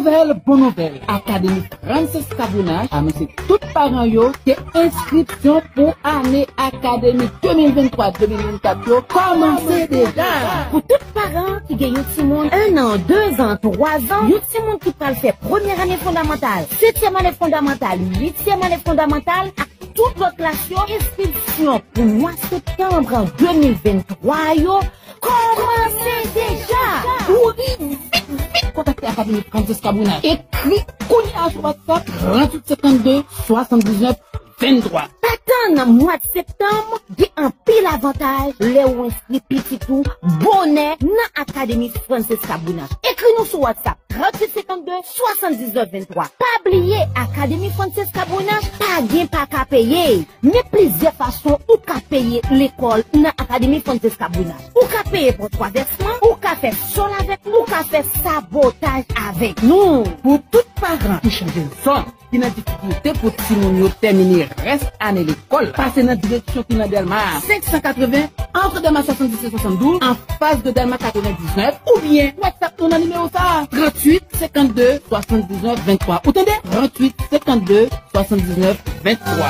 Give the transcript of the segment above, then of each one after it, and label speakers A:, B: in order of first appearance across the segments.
A: bonne nouvelle. Académie Francis Cabounage annonce tout parents yo que inscription pour année académique 2023-2024 yo commencé déjà.
B: Pour tout parents qui gagnent un monde 1 an, 2 ans, 3 ans, un monde qui peut faire première année fondamentale, 7e année fondamentale, 8e année fondamentale, toute votre classe, inscription pour le mois de septembre 2023, yo, commencez déjà!
A: Oui, vite, contactez Académie Francis Cabounage. Écris Kounia sur WhatsApp 3852 79 23.
B: Attends, mois de septembre, il y a un pile avantage, les ou inscrit petit tout, bonnet, dans Académie Francis Cabounage. Écris-nous sur WhatsApp 3852 79 23. Pas oublier Académie Francis Cabounage, pas gain, pas qu'à payer. Mais plusieurs façons ou qu'à payer l'école dans Académie Francis Cabounage. Ou qu'à payer pour 3 versements, ou qu'à faire sol avec nous, ou qu'à faire sabotage avec nous.
A: Pour tout parents qui changent de zone, qui n'a difficulté pour Simon terminer reste année l'école, passez dans la direction qui n'a Delmar 580 entre Delmar 77 72 en face de Delmar 99 ou bien WhatsApp ton numéro ça 38 52 79 23. Vous entendez? 38 52 79 23.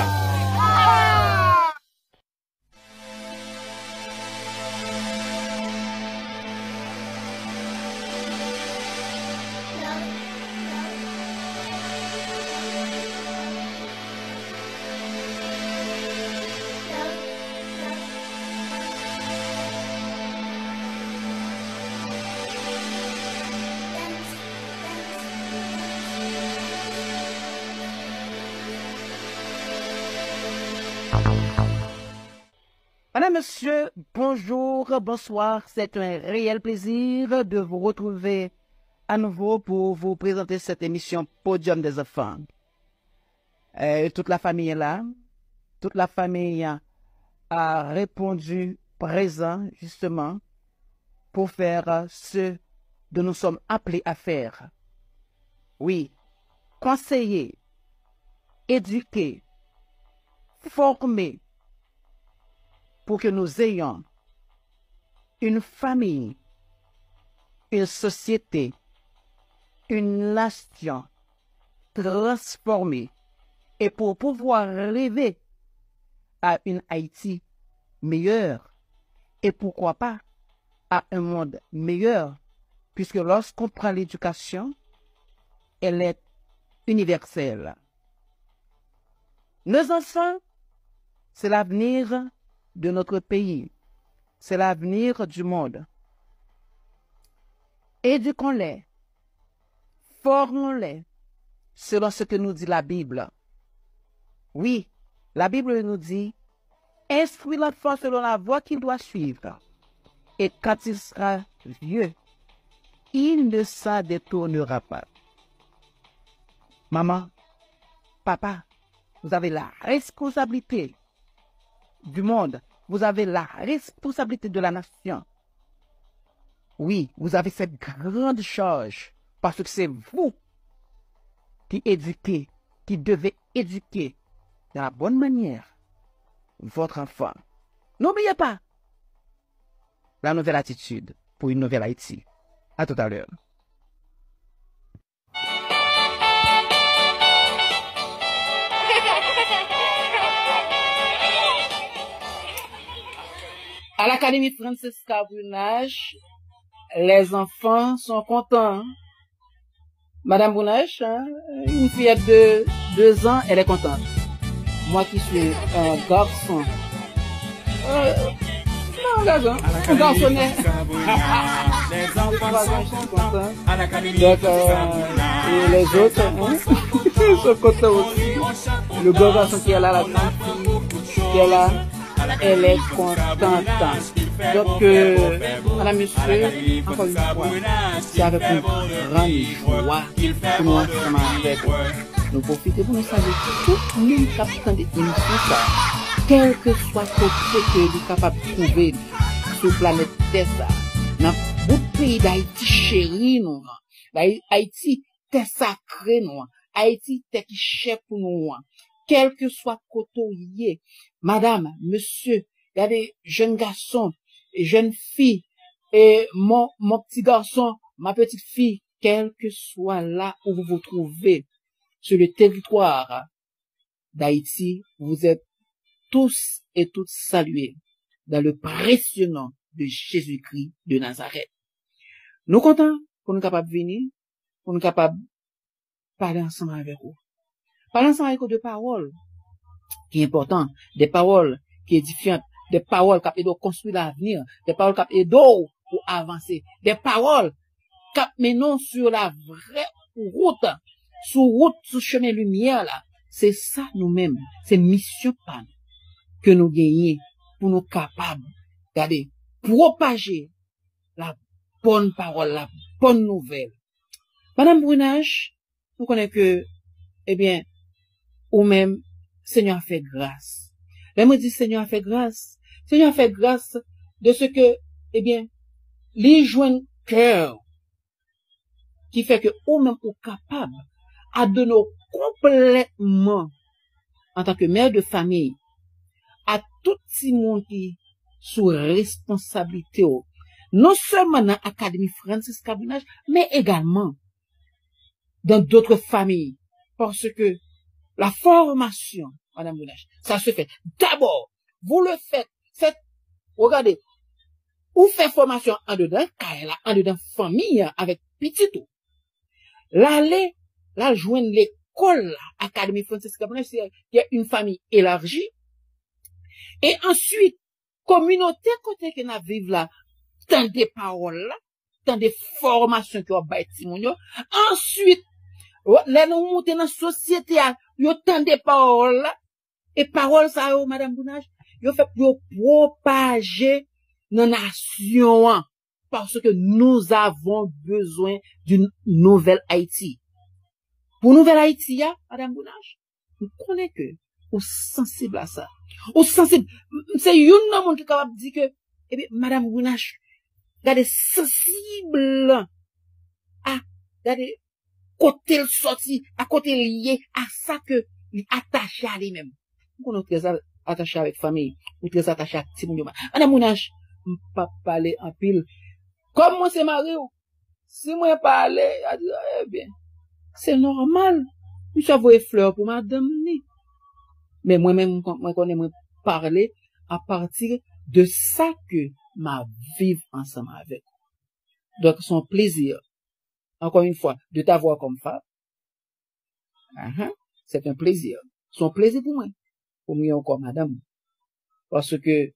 C: Madame, monsieur, bonjour, bonsoir. C'est un réel plaisir de vous retrouver à nouveau pour vous présenter cette émission Podium des enfants. Toute la famille est là. Toute la famille a répondu présent, justement, pour faire ce que nous sommes appelés à faire. Oui, conseiller, éduquer, former, pour que nous ayons une famille, une société, une nation transformée et pour pouvoir rêver à une Haïti meilleure et pourquoi pas à un monde meilleur, puisque lorsqu'on prend l'éducation, elle est universelle. Nos enfants, c'est l'avenir de notre pays. C'est l'avenir du monde. Éduquons-les, formons-les selon ce que nous dit la Bible. Oui, la Bible nous dit, instruis l'enfant selon la voie qu'il doit suivre. Et quand il sera vieux, il ne s'en détournera pas. Maman, papa, vous avez la responsabilité du monde. Vous avez la responsabilité de la nation. Oui, vous avez cette grande charge parce que c'est vous qui éduquez, qui devez éduquer de la bonne manière votre enfant. N'oubliez pas la nouvelle attitude pour une nouvelle Haïti. À tout à l'heure.
A: À l'Académie Francis Cabounage, les enfants sont contents. Madame Bounage, une fillette de 2 ans, elle est contente. Moi qui suis un garçon, non, garçon, un garçonnet. Les enfants sont contents. Donc, et les autres sont contents aussi. Le grand garçon qui est là, la grande fille qui est là, elle est contente. Donc, madame, monsieur, encore une fois, c'est avec une grande joie que nous sommes avec. Nous profitons pour nous saluer tout le monde qui a des émissions, quel que soit le côté que nous sommes capables de trouver sur la planète Terre, dans le pays d'Haïti chéri, nous, Haïti, terre sacrée, nous, Haïti, terre qui chère pour nous, quel que soit le côté, madame, monsieur, il y a des jeunes garçons et jeunes filles, et mon petit garçon, ma petite fille, quel que soit là où vous vous trouvez sur le territoire d'Haïti, vous êtes tous et toutes salués dans le précieux nom de Jésus-Christ de Nazareth. Nous comptons pour nous capables de venir, pour nous capables de parler ensemble avec vous. Parler ensemble avec vous de paroles qui est important, des paroles qui édifiantes, des paroles qui aident à construire l'avenir, des paroles qui aident pour avancer, des paroles qui mènent sur la vraie route, sur chemin lumière là. C'est ça nous-mêmes, c'est mission pas que nous gagnons pour nous capables d'aller propager la bonne parole, la bonne nouvelle. Madame Brunage, vous connaissez que, eh bien, ou même, Seigneur a fait grâce. Là, moi, dit Seigneur a fait grâce. Seigneur a fait grâce de ce que, eh bien, les joints cœur, qui fait que, ou même, ou capable, à donner complètement, en tant que mère de famille, à tout le monde qui sous responsabilité, non seulement dans l'Académie Francis Kabouinage, mais également dans d'autres familles. Parce que la formation, Madame Bounage, ça se fait. D'abord, vous le faites, regardez, vous faites formation en dedans, en dedans famille, avec petit tout. L'aller, là, joindre l'école, Académie Francis Kabouinage, c'est qu'il y a une famille élargie. Et ensuite, communauté côté que nous vivons là, dans des paroles là, dans des formations qui ont bâti mon yo. Ensuite, là nous montons dans la société, yo tant des paroles là, et paroles ça yo, Madame Bounage, yo fait pour propager dans la nation, parce que nous avons besoin d'une nouvelle Haïti. Pour nouvelle Haïti, Madame Bounage, nous connaissons que, ou sensible à ça. Ou sensible, c'est une monde qui est capable de dire que, eh bien, Madame Bounage, regardez, sensible à, regardez, côté le sorti, à côté lié à ça que, attaché à lui-même. On est très attaché avec famille, ou très attaché à petit monde. Madame Bounage, pas parler en pile. Comme moi c'est marié, si moi parler, eh bien, c'est normal. Je vais fleurs pour madame ni. Mais moi-même, moi connais moi parler à partir de ça que m'a vivre ensemble avec. Donc, son plaisir, encore une fois, de t'avoir comme femme. C'est un plaisir. Son plaisir pour moi. Pour moi encore, madame. Parce que,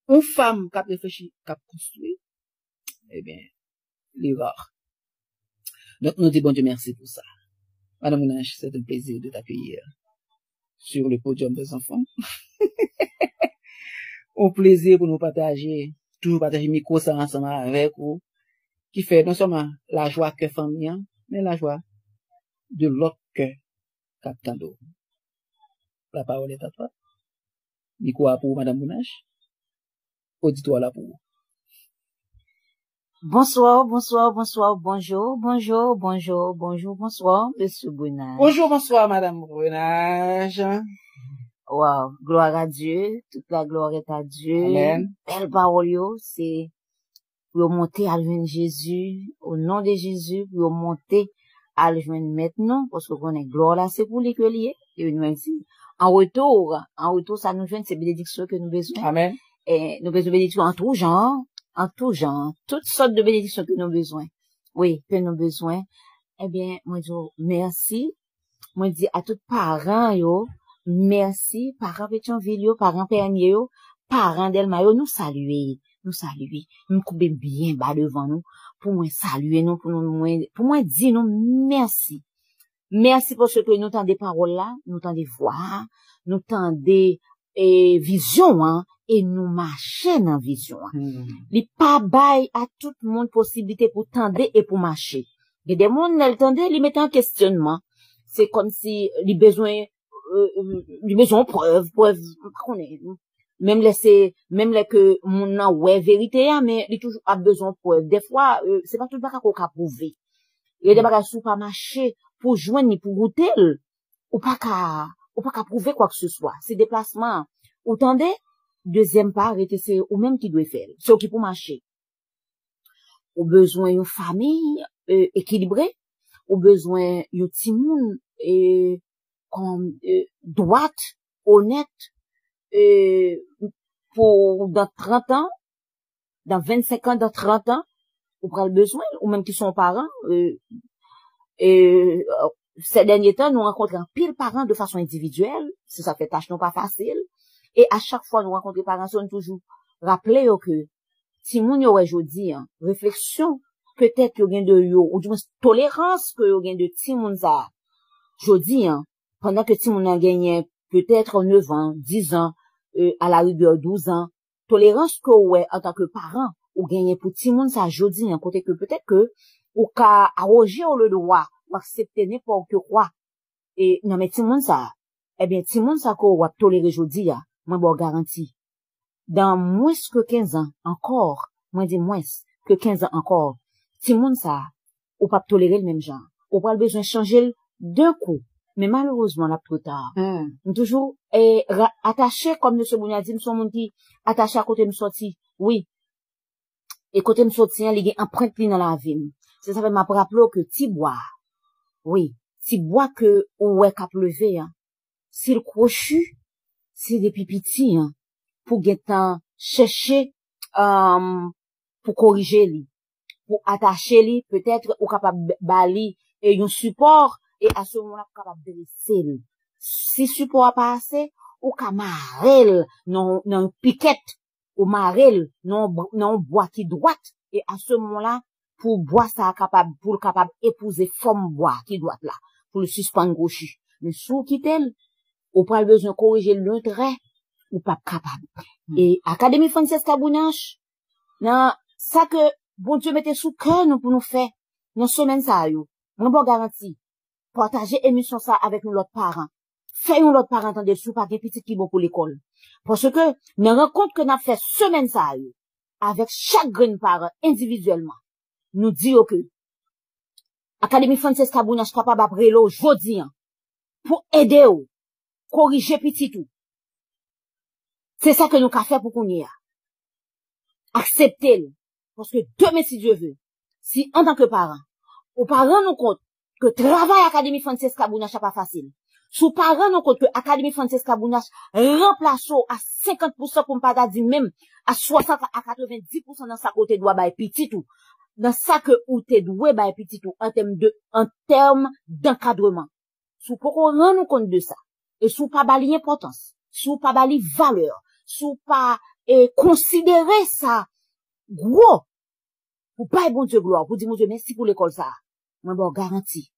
A: une femme qui a réfléchi, qui a construit, eh bien, les rares. Donc, nous disons bon Dieu merci pour ça. Madame Bounage, c'est un plaisir de t'accueillir sur le podium des enfants. Un plaisir pour nous partager, toujours partager micro ça ensemble avec vous, qui fait non seulement la joie que famille, mais la joie de l'autre que Captain d'eau. La parole est à toi. Micro à pour Madame Bounage. Auditoire là pour vous.
B: Bonsoir, bonsoir, bonsoir, bonjour, bonjour, bonjour, bonjour, bonsoir, Monsieur Bounage.
A: Bonjour, bonsoir, Madame Bounage.
B: Wow, gloire à Dieu, toute la gloire est à Dieu.
A: Amen.
B: Belle parole, c'est pour monter à le Jésus, au nom de Jésus, pour monter à le joindre maintenant, parce qu'on est gloire là, c'est pour les que lié, et nous ici. En retour, ça nous joint, c'est bénédiction que nous besoin.
A: Amen.
B: Et nous besoin de bénédiction en tout genre, toutes sortes de bénédictions que nous besoin. Oui, que nous besoin. Eh bien, moi, je merci. Moi, je dis à tous parents, merci, parents Pétionville, parents Pernier, parents Delma, nous saluer. Nous couper bien bas devant nous, pour moi saluer nous, pour moi dire nous merci. Merci pour ce que nous tendez paroles là, nous tendez voix, nous tendez, vision, et nous marcher dans vision. Li pas bail à tout le monde possibilité pour tendre et pour marcher. Il y a des monde qui tendent, li mettent en questionnement. C'est comme si li besoin preuve, même les que mon nan ouais vérité mais li toujours a besoin preuve. Des fois c'est pas tout le qu'on ka prouver. Il y a des bagages sous pas marcher pour joindre ni pour goûter ou pas ka prouver quoi que ce soit. C'est déplacement. Ou tendez deuxième part, c'est ou même qui doit faire. C'est qui pour marcher. ou besoin une famille équilibrée, ou besoin un petit monde comme droite, honnête, pour dans 30 ans, dans 25 ans, dans 30 ans, ou prend le besoin, ou même qui sont parents. Ces derniers temps, nous rencontrons pile parents de façon individuelle, ça fait tâche non pas facile, et à chaque fois nous rencontrons parents, nous toujours rappeler que si moun yo aujourd'hui, réflexion, peut-être yo gen de yo, ou du moins tolérance que yo gen de ti moun sa, jodi, pendant que ti moun a gagné peut-être 9 ans, 10 ans, à la rigueur 12 ans, tolérance que ouais, en tant que parent, ou gagné pour ti moun sa jodi, côté que peut-être que, ou ka arroger le droit, ou accepter n'importe quoi, et non mais ti moun sa, eh bien ti moun sa ko ou tolérer jodi, moi bon garantie. Dans moins que 15 ans encore, moins de moins que 15 ans encore, si moun ça, ou pas tolérer le même genre, ou pas besoin de changer d'un coup, mais malheureusement, là, trop tard. Toujours, attaché, comme M. Bounia dit, nous sommes qui attaché à côté de sorti. Oui. Et côté de sorti, il y a empreinte dans la vie. Ça fait m'a rappelé que ti bois. Oui. Ti bois que, ou est cap levé, s'il crochu, c'est des pipiti, pour guetan chercher pour corriger li, pour attacher li, peut-être ou capable bali et un support et à ce moment-là capable dresser li. Si support a pas assez ou ka marel non piquette ou marel non bois qui droite et à ce moment-là pour bois ça capable pour capable épouser forme bois qui droite là pour le suspendre gauche. Mais sous qui tel ou pas besoin corriger le trait ou pas capable. Et Académie Frances Kabounache, nan, ça que, bon Dieu mette sous cœur nous pour nous faire, dans semaine ça yo. Mon bon garantie. Partager émission ça avec nous l'autre parents. Faisons l'autre parents entendre sous pas des petits qui vont pour l'école. Parce que, nous rencontre que n'a fait semaine ça yo, avec chaque grand parent individuellement, nous dit que, Académie Frances Kabounache capable après l'eau, jodi, pour aider ou, corriger petit tout. C'est ça que nous avons fait pour qu'on y a. Acceptez-le. Parce que demain, si Dieu veut, si en tant que parent, ou parents nous compte que travail Académie Frances Kabounache n'est pas facile. Sous parents nous compte que Académie Frances Kabounache remplace à 50% pour ne pas dire même à 60 à 90% dans sa côté doit bailler petit tout. Dans ça que ou te doué bailler petit tout en termes d'encadrement. Sous pour qu'on rend nous compte de ça. Et sous pas bali importance. Sous pas bali valeur. Sous pas considérer ça gros pour pas bon Dieu gloire pour dire mon Dieu merci pour l'école ça moi bon garantie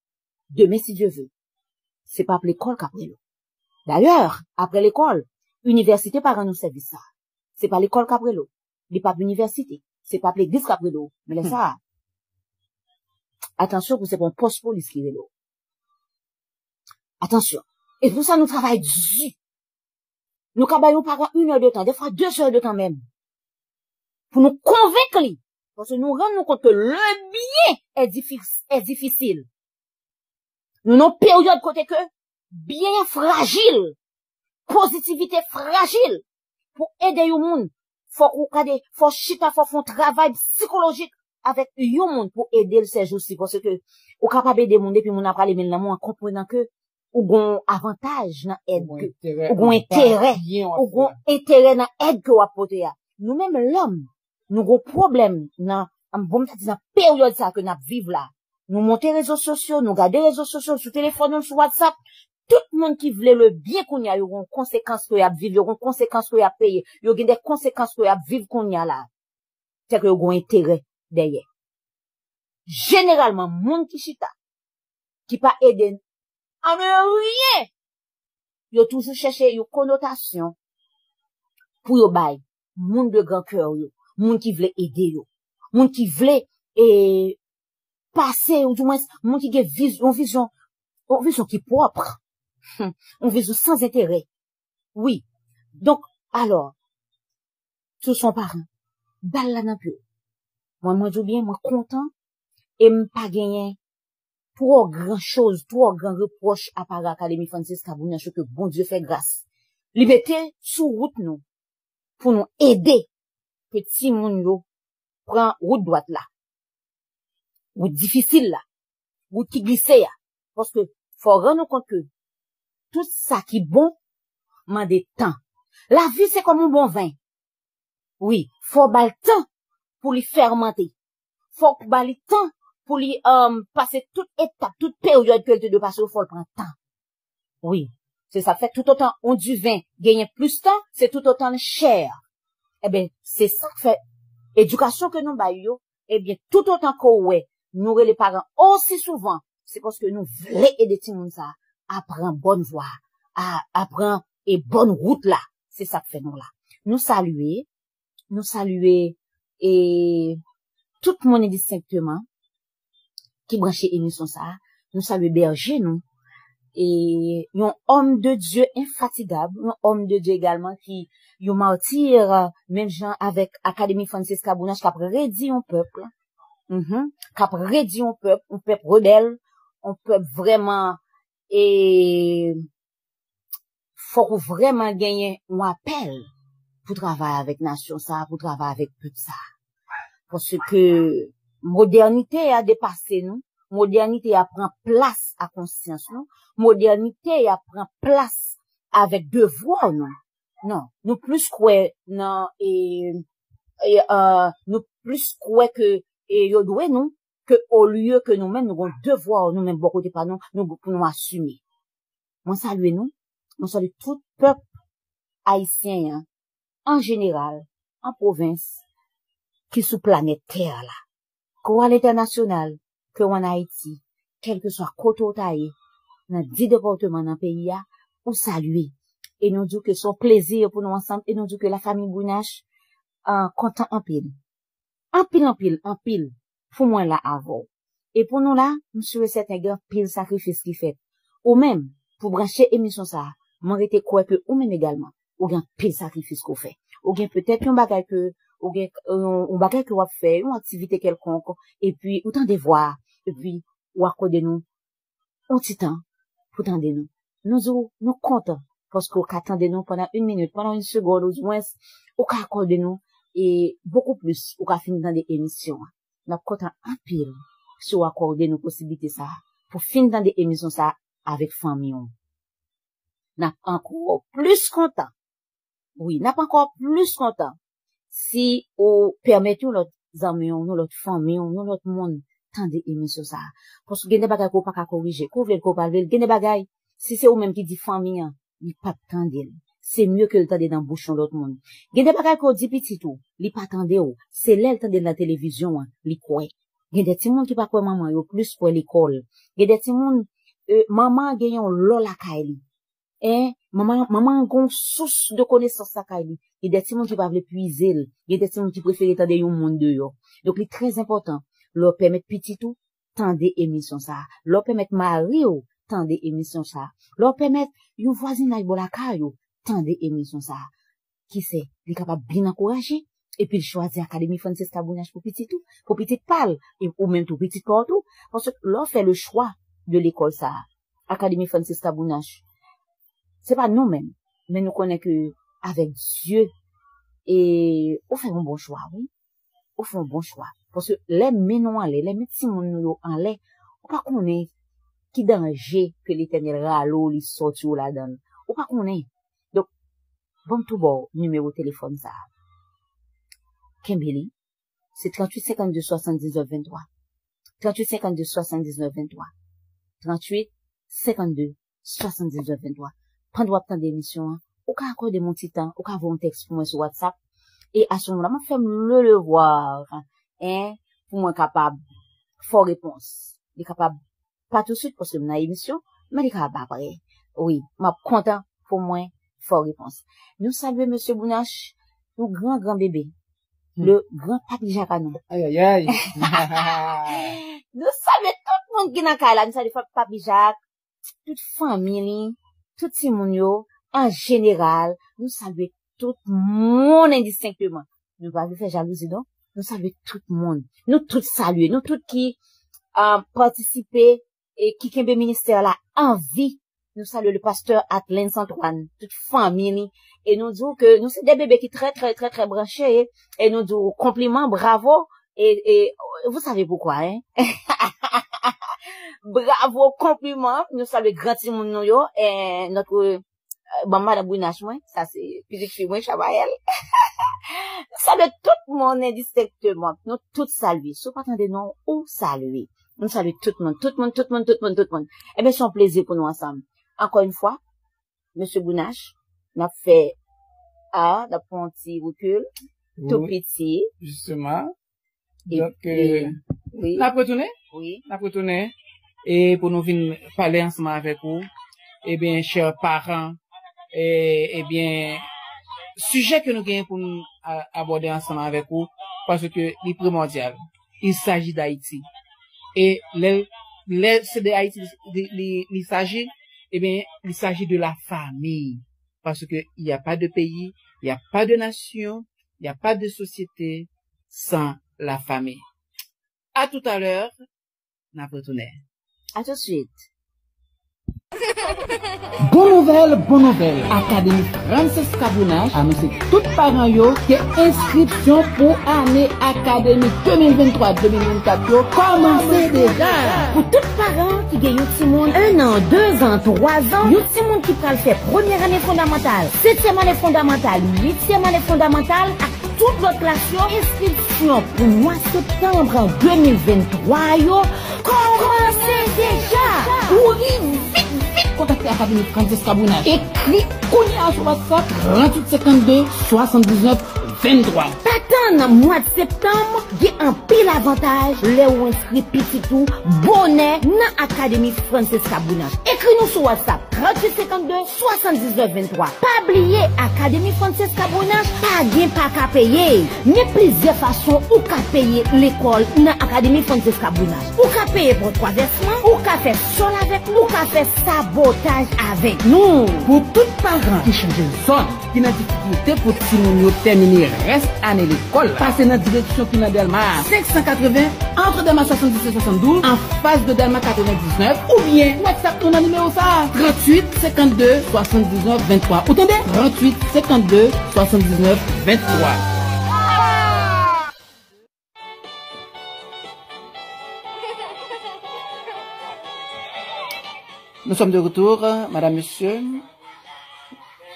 B: demain si Dieu veut c'est pas l'école qu'après l'eau d'ailleurs après l'école université pas rendre nous service ça c'est pas l'école qu'après l'eau n'est pas l'université c'est pas l'église qu'après l'eau mais là ça attention pour c'est bon poste police qui est l'eau attention et pour ça nous travaillons nous travaillons par 1 heure de temps, des fois 2 heures de temps même. Pour nous convaincre, parce que nous rendons compte que le bien est difficile. Nous avons une période côté que bien fragile, positivité fragile, pour aider le monde. Faut chita, faut faire un travail psychologique avec le monde pour aider ces jours-ci, parce que, ou capable d'aider le monde, et puis mon a parlé maintenant, en comprenant que, ou gon avantage dans aide ou gon intérêt dans aide que ou apporter nous même l'homme nous gon problème dans période ça que n'a vivre là nous monter réseaux sociaux nous garder réseaux sociaux sur téléphone sur WhatsApp tout le monde qui voulait le bien qu'on y a yo gon conséquences que y a vivre yo gon conséquences que y a payer yo gen des conséquences que y a vivre qu'on y a là c'est que yo gon intérêt derrière généralement monde qui chita qui pas aider en rien. Yo toujours cherché une connotation pour yo bay. Monde de grand cœur yo. Monde qui voulait aider yo. Monde qui voulait passer ou du moins monde qui a une vision qui propre. Une vision sans intérêt. Oui. Donc alors tous son parents balle la nan peu. Moi dis bien moi content et m'pas gagner trop grand chose, trop grand reproche à part Académie Frances Kabounache que bon Dieu fait grâce. Liberté sous route nous, pour nous aider, petit moun yo, prend route droite là. route difficile là, route qui glisse là. Parce que, faut rendre compte que, tout ça qui est bon, m'a des temps. La vie, c'est comme un bon vin. Oui, faut bal temps pour lui fermenter. Faut bal temps pour lui, passer toute étape, toute période que tu dois passer, faut le prendre temps. Oui. C'est ça fait tout autant, on du vin, gagner plus de temps, c'est tout autant cher. Eh bien, c'est ça que fait, éducation que nous baillons, eh bien, tout autant qu'on ouais, nous les parents aussi souvent, c'est parce que nous voulons aider tout le monde ça, à prendre bonne voie, à prendre et bonne route là. C'est ça que fait nous là. Nous saluer, et tout le monde distinctement, qui branche émission ça, nous saluer berger nous, et un homme de Dieu infatigable, un homme de Dieu également qui un martyr, même gens avec Académie Francis Kabounache, qui a rédit un peuple, qui a rédit un peuple rebelle, un peuple vraiment, et faut vraiment gagner un appel pour travailler avec nation ça, pour travailler avec tout ça. Parce que modernité a dépassé nous, modernité a prend place à conscience nous, modernité a prend place avec devoir nous. Non, nous plus quoi non nous plus quoi que yo doit nous que au lieu que nous-mêmes nous avons devoir nous-mêmes beaucoup de pas nous pour nous assumer. Moi salue nous tout peuple haïtien hein, en général, en province qui sous planète Terre là. Qu'on à l'international, que en Haïti, quel que soit côté taillé, dans 10 départements dans le pays, pour saluer. Et nous disons que son plaisir pour nous ensemble, et nous disons que la famille Bounache, content en pile. En pile, pour moi là avant. Et pour nous là, monsieur, c'est un grand pile sacrifice qui fait. Ou même, pour brancher émission ça, m'arrêter quoi que, ou même également, ou bien pile sacrifice qu'on fait. Ou bien peut-être un bagage que, ou bien, un bagage que on va faire, une activité quelconque, et puis, autant de voir, et puis, ou accorder nous, un petit temps, pour tendre nous. Nous comptons, parce qu'on attendez nous pendant 1 minute, pendant 1 seconde, ou moins, ou qu'à accorder nous, et beaucoup plus, ou qu'à finir dans des émissions. Nous comptons un pile, sur accorder nos possibilités ça, pour finir dans des émissions ça, avec famille. N'a encore plus content. Oui, n'a pas encore plus content. Si on permet nous notre amis, nous notre famille, nous notre monde, tant d'émissions ça. Parce que, des bagages qu'on pas corriger, qu'on veut qu'on parle, des bagages, si c'est ou même qui dit famille, il pas tendre. C'est mieux que le temps dans bouchon l'autre monde. Des bagages qu'on dit petit tout, il pas tendre, c'est là le temps de la télévision, il quoi. Des petits monde qui pas quoi maman, yo plus pour l'école. Des petits monde, maman gagne l'eau la kaili. Maman gon source de connaissance sa kaili. Il y a des petits monde qui pas veut puiser, il y a des petits monde qui préfèrent tendre un monde de yo. Donc il est très important leur permettre petit tout tendre émission ça, leur permettre mari ou tendre émission ça, leur permettre yon voisinage la caillou tendre émission ça. Qui c'est, il est capable bien encourager et puis choisir Académie Francis Kabounache pour petit tout, pour petit pâle et ou même tout petit partout parce que leur fait le choix de l'école ça. Académie Francis Kabounache. C'est pas nous-mêmes, mais nous connaissons que avec Dieu et on fait un bon choix, oui. On fait un bon choix. Parce que les menons en lait, les médecins en lait, on pas connaît qui danger que l'éternel râle li sorti ou la donne. On pas connaît. Donc, bon tout bon, numéro de téléphone ça. Kimberly, c'est 38 52 79 23. 38 52 79 23. 38 52 79 23. Prends-toi temps d'émission, ou qu'à accorder mon petit temps, ou qu'à avoir un texte pour moi sur WhatsApp. Et à ce moment-là, je fais le voir, pour moi capable, fort réponse. Il est capable, pas tout de suite parce que dans l'émission, mais il est capable après. Oui, m'a content pour moi, fort réponse. Nous saluons monsieur Bounache, le grand bébé, le grand papi Jacques à nous.
A: Aïe, aïe.
B: Nous saluons tout le monde qui n'a qu'à là, nous saluons papi Jacques, toute famille, tout le monde, en général, nous saluons tout le monde indistinctement. Nous ne pouvons pas faire jalousie, non? Nous saluons tout le monde. Nous tous saluons. Nous tous qui participé et qui ont le ministère là en vie. Nous saluons le pasteur Atlen Antoine, toute famille. Et nous disons que nous sommes des bébés qui très branchés. Et nous disons compliment, bravo. Et vous savez pourquoi, hein? Bravo, compliment. Nous saluons grand Timon nous yo, et notre, Madame Bounache, moi, ça c'est, petite fille, moi, Chabael. Nous saluons tout le monde indistinctement. Nous tous saluons. Si vous attendez non, ou saluer. Nous saluons tout le monde. Eh bien, c'est un plaisir pour nous ensemble. Encore une fois, Monsieur Bounache, n'a fait, n'a fait un petit recul, tout petit.
A: Justement.
B: Et,
A: Donc,
B: oui.
A: N'a retourné?
B: Oui.
A: N'a retourné. Et pour nous venir parler ensemble avec vous, eh bien, chers parents, eh bien, sujet que nous gagnons pour nous aborder ensemble avec vous, parce que il est primordial. Il s'agit d'Haïti. Et c'est d'Haïti, il s'agit, eh bien, il s'agit de la famille. Parce que il n'y a pas de pays, il n'y a pas de nation, il n'y a pas de société sans la famille. À tout à l'heure, n'a retourné.
B: À tout de suite.
C: Bonne nouvelle. Académie Francesca Bounache annonce tout parents yo que inscription pour année académique 2023-2024 yo commencé déjà.
B: Pour tout parents qui gagne un petit monde 1 an, 2 ans, 3 ans, un petit monde qui pral faire première année fondamentale, 7e année fondamentale, 8e année fondamentale, toute votre classe yo, inscription pour mois septembre 2023 yo commencé déjà.
C: Oui, vite, contactez Académie Francesca Bounache. Écrit Kounia sur WhatsApp 38 52 79 23.
B: T'attends mois de septembre, il y a un pile avantage, les ou inscrit petit tout, bonnet, dans Académie Francesca Bounache. Écris-nous sur WhatsApp 38 52 79 23. Pas oublier Académie Francesca Bounache, pas gain pas qu'à payer. Mais plusieurs façons ou qu'à payer l'école dans Académie Francesca Bounache. Ou qu'à payer pour 3 versements, ou qu'à faire sol avec nous, ou qu'à faire sabotage avec nous.
C: Pour tout parents qui changent de zone, qui n'a difficulté pour Timounio terminer reste année l'école, passez dans la direction qui n'a Delma 580 entre Delma 77 72 en face de Delma 99 ou bien WhatsApp ton numéro ça 38 52 79 23. Entendez? 38 52 79 23. Nous sommes de retour, madame, monsieur.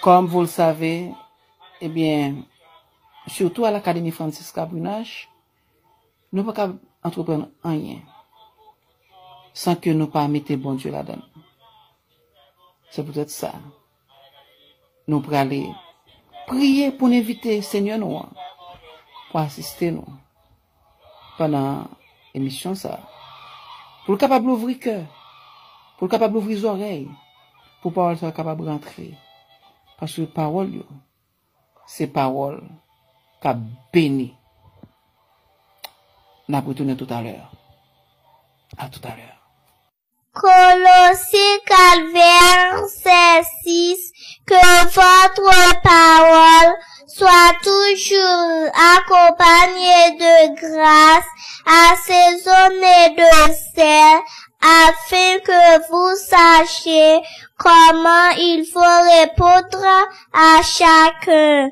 C: Comme vous le savez, eh bien, surtout à l'Académie Francesca Bounache, nous ne pouvons pas entreprendre rien sans que nous pas mettre bon Dieu là-dedans. C'est peut-être ça. Nous pourrons aller prier pour inviter Seigneur nous, pour assister nous pendant l'émission ça. Pour le capable d'ouvrir cœur, pour le capable d'ouvrir les oreilles, pour parole soit capable de rentrer. Parce que parole, c'est parole qu'a béni. N'a retourné tout à l'heure. À tout à l'heure.
D: Colossiens 4, verset 6, que votre parole soit toujours accompagnée de grâce, assaisonnée de sel, afin que vous sachiez comment il faut répondre à chacun.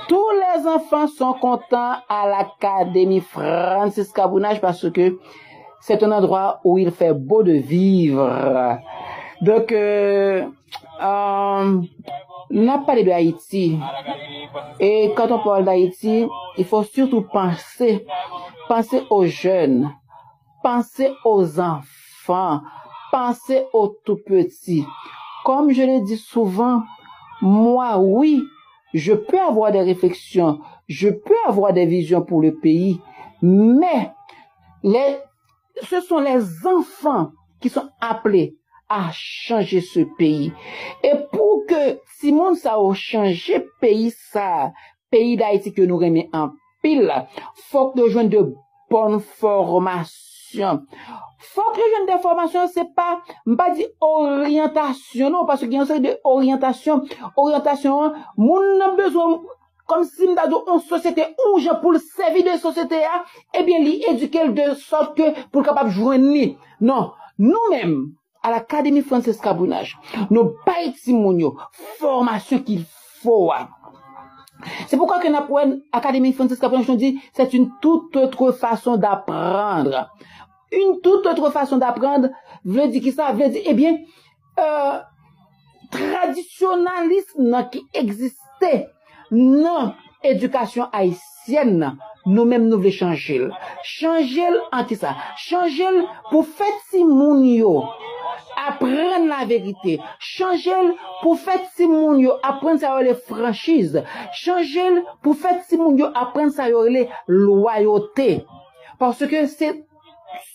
A: Tous les enfants sont contents à l'Académie Francis Kabounache parce que c'est un endroit où il fait beau de vivre. Donc, on a parlé de Haïti. Et quand on parle d'Haïti, il faut surtout penser aux jeunes, penser aux enfants, penser aux tout petits. Comme je le dis souvent, moi, oui, je peux avoir des réflexions, je peux avoir des visions pour le pays, mais ce sont les enfants qui sont appelés à changer ce pays. Et pour que Simone ça a changé pays d'Haïti que nous remet en pile, faut que nous joignent de bonnes formations. Faut que nous joignent des formations, c'est pas dire orientation, non, parce qu'il y a une série de orientation, moun a besoin, comme si nous avons une société où je pour le servir de société, eh bien, l'éduquer de sorte que pour capable joindre. Non, nous-mêmes, à l'Académie Francis Kabounache, nous baillons formation qu'il faut. C'est pourquoi que l'Académie Francis Kabounache nous dit c'est une toute autre façon d'apprendre. Une toute autre façon d'apprendre veut dire qui ça veut dire, eh bien, traditionnalisme qui existait dans l'éducation haïtienne, nous-mêmes nous voulons changer. Changer en qui ça? Changer pour faire si moun yo apprendre la vérité. Changer pour faire si moun yo apprendre ça les franchises. Changer pour faire si moun yo apprendre ça les loyauté. Parce que c'est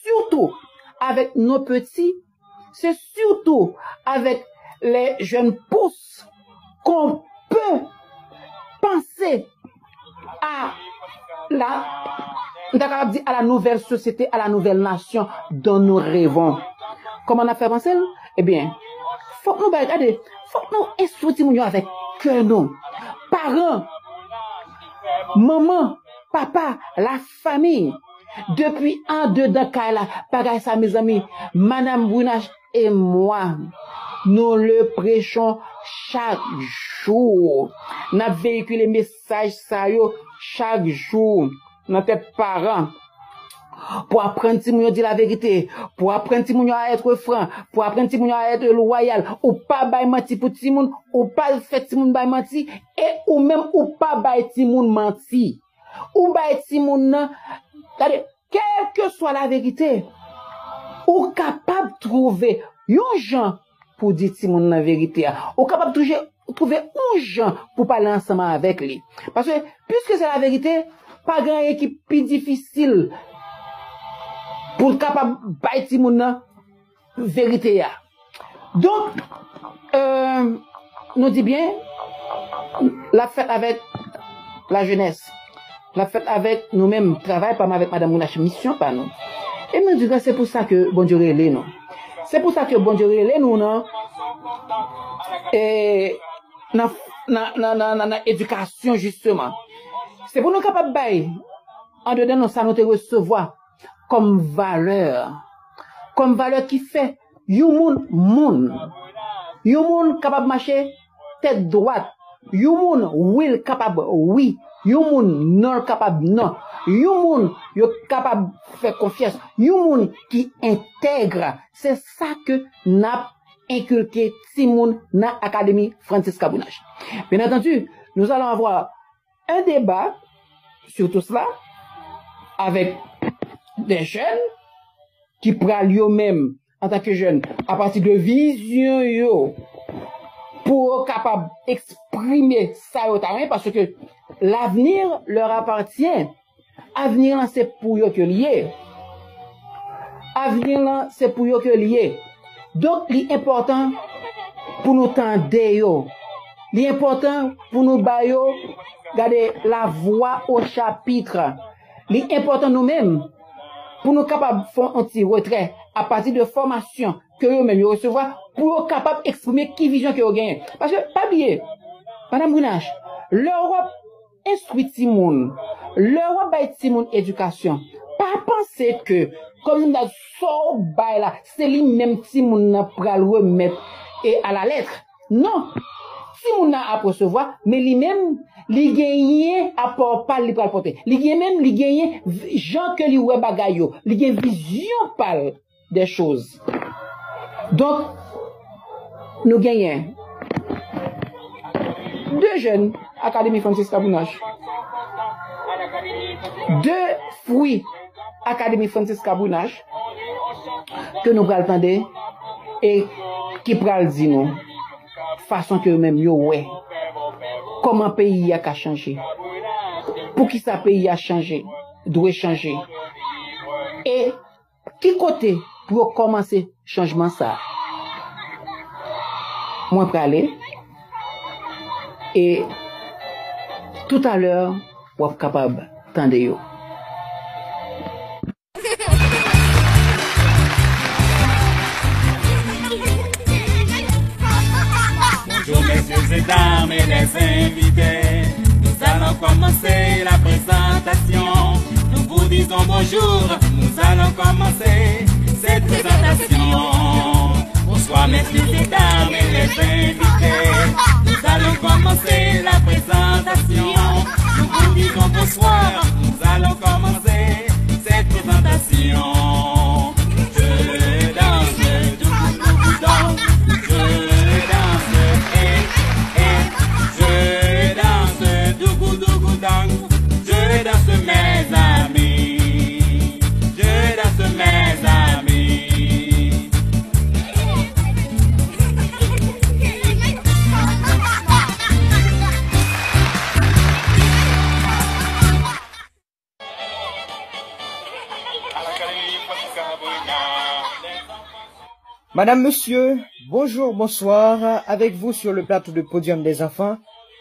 A: surtout avec nos petits, c'est surtout avec les jeunes pousses qu'on peut penser à la nouvelle société, à la nouvelle nation dont nous rêvons. Comment on a fait penser? Eh bien, faut que nous regarder, faut que nous instruisons avec que nous, parents, maman, papa, la famille, depuis un, deux, dans Kaila, pareil ça mes amis, Madame Bounache et moi, nous le prêchons chaque jour. Nous véhiculons les messages chaque jour. Notre parents. Pour apprendre si nous dit la vérité. Pour apprendre si nous à être franc. Pour apprendre si nous à être loyal. Ou pas bail menti pour si moun. Ou pas fait si moun bail menti. Et ou même ou pas bail si moun menti. Ou bail si moun quelle que soit la vérité. Ou capable de trouver yon gens pour dire si moun la vérité. Ou capable de trouver un gens pour parler ensemble avec lui. Parce que puisque c'est la vérité, pas grand équipe plus difficile pour capable bailler si moun la vérité. Donc nous dit bien la fête avec la jeunesse. La fête avec nous-mêmes, travail pas avec Madame Bounache, mission pas nous. Et nous disons c'est pour ça que bon Dieu relève nous. C'est pour ça que bon Dieu relève nous non. Et dans éducation justement. C'est pour nous capables bailler en dedans nous ça nous te recevoir comme valeur qui fait yon moun capable marcher tête droite, yon moun will capable oui. Yon moun non capable non. Yon moun yo capable faire confiance. Yon moun qui intègre. C'est ça que n'a inculqué Simone dans l'Académie Francis Kabounache. Bien entendu, nous allons avoir un débat sur tout cela avec des jeunes qui prennent eux-mêmes en tant que jeunes à partir de vision yo pour capable exprimer ça au terrain parce que l'avenir leur appartient. Avenir là c'est pour eux que lié. Avenir là c'est pour eux que lié. Donc l'important pour nous tendre yo. L'important pour nous bailler garder la voix au chapitre. L'important nous-mêmes pour nous capables faire un petit retrait à partir de formation que eux-mêmes recevoir pour capable exprimer qui vision que vous gagnez. Parce que pas oublier Madame Bounache, l'Europe instruit Simone, l'Europe baille Simone éducation. Pas penser que comme nous avons sort bail là, c'est lui même Simone n'a pas le remettre et à la lettre. Non. si on a à recevoir, mais lui-même, li gagne à pas li pral porter. Li gagne même, li gagne gens que li ouais bagay yo. Li gagne vision pal des choses. Donc, nous gagnons 2 jeunes, Académie Francis Kabounache. 2 fruits, Académie Francis Kabounache, que nous pral tendre et qui pral di nous, façon que même yo ouais, comment pays a changé, pour qui ça pays a changé, doit changer, et qui côté pour commencer changement ça. Moi pour aller et tout à l'heure on est capable tendre yo.
E: Bonjour messieurs et dames et les invités, nous allons commencer la présentation. Nous vous disons bonjour, nous allons commencer cette présentation. Bonsoir messieurs et dames et les invités, nous allons commencer la présentation. Nous vous disons bonsoir, nous allons commencer cette présentation. Je danse, doudou danse, je danse, je danse, dougou dougou dang, je danse mes amis, je danse mes amis.
F: Madame, monsieur, bonjour, bonsoir, avec vous sur le plateau de podium des enfants,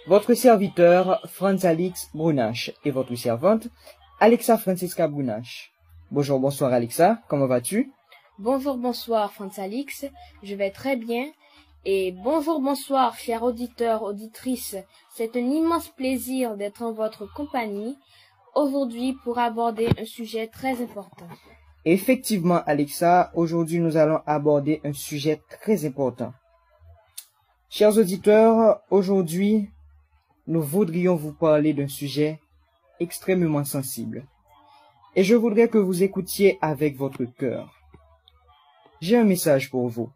F: votre serviteur Franz Alix Brunache et votre servante Alexa Francisca Brunache. Bonjour, bonsoir Alexa, comment vas-tu?
G: Bonjour, bonsoir Franz Alix, je vais très bien. Et bonjour, bonsoir chers auditeurs, auditrices, c'est un immense plaisir d'être en votre compagnie aujourd'hui pour aborder un sujet très important.
F: Effectivement, Alexa, aujourd'hui nous allons aborder un sujet très important. Chers auditeurs, aujourd'hui, nous voudrions vous parler d'un sujet extrêmement sensible. Et je voudrais que vous écoutiez avec votre cœur. J'ai un message pour vous.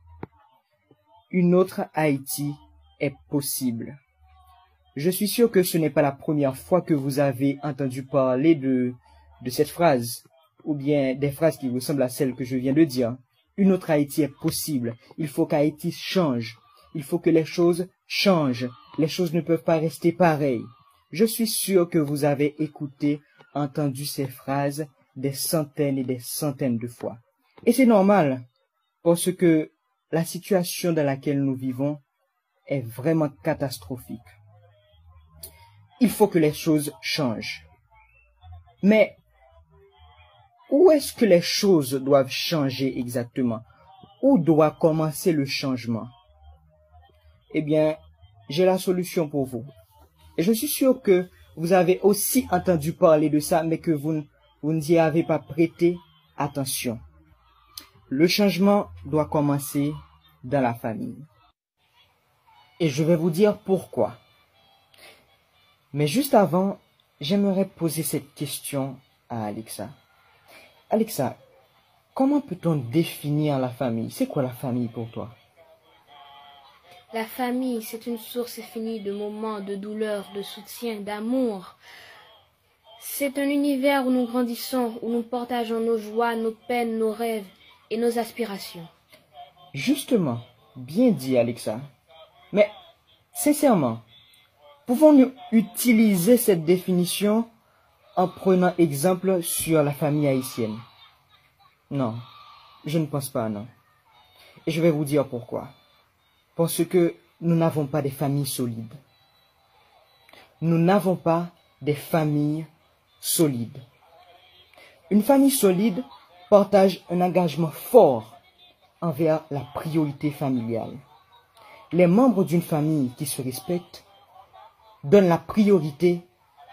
F: Une autre Haïti est possible. Je suis sûr que ce n'est pas la première fois que vous avez entendu parler de cette phrase, ou bien des phrases qui ressemblent à celles que je viens de dire. Une autre Haïti est possible. Il faut qu'Haïti change. Il faut que les choses changent. Les choses ne peuvent pas rester pareilles. Je suis sûr que vous avez écouté, entendu ces phrases des centaines et des centaines de fois. Et c'est normal, parce que la situation dans laquelle nous vivons est vraiment catastrophique. Il faut que les choses changent. Mais où est-ce que les choses doivent changer exactement? Où doit commencer le changement? Eh bien, j'ai la solution pour vous. Et je suis sûr que vous avez aussi entendu parler de ça, mais que vous n'y avez pas prêté attention. Le changement doit commencer dans la famille. Et je vais vous dire pourquoi. Mais juste avant, j'aimerais poser cette question à Alexa. Alexa, comment peut-on définir la famille? C'est quoi la famille pour toi?
G: La famille, c'est une source infinie de moments, de douleur, de soutien, d'amour. C'est un univers où nous grandissons, où nous partageons nos joies, nos peines, nos rêves et nos aspirations.
F: Justement, bien dit Alexa. Mais, sincèrement, pouvons-nous utiliser cette définition en prenant exemple sur la famille haïtienne? Non, je ne pense pas, non. Et je vais vous dire pourquoi. Parce que nous n'avons pas des familles solides. Nous n'avons pas des familles solides. Une famille solide partage un engagement fort envers la priorité familiale. Les membres d'une famille qui se respectent donnent la priorité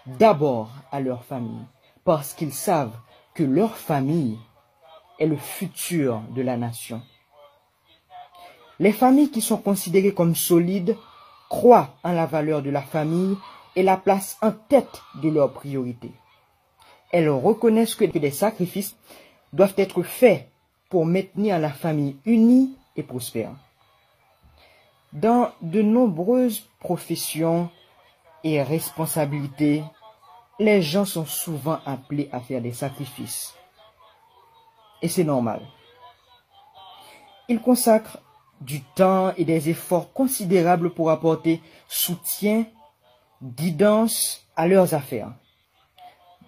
F: d'abord à leur famille, parce qu'ils savent que leur famille est le futur de la nation. Les familles qui sont considérées comme solides croient en la valeur de la famille et la placent en tête de leurs priorités. Elles reconnaissent que des sacrifices doivent être faits pour maintenir la famille unie et prospère. Dans de nombreuses professions et responsabilités, les gens sont souvent appelés à faire des sacrifices. Et c'est normal. Ils consacrent du temps et des efforts considérables pour apporter soutien, guidance à leurs affaires.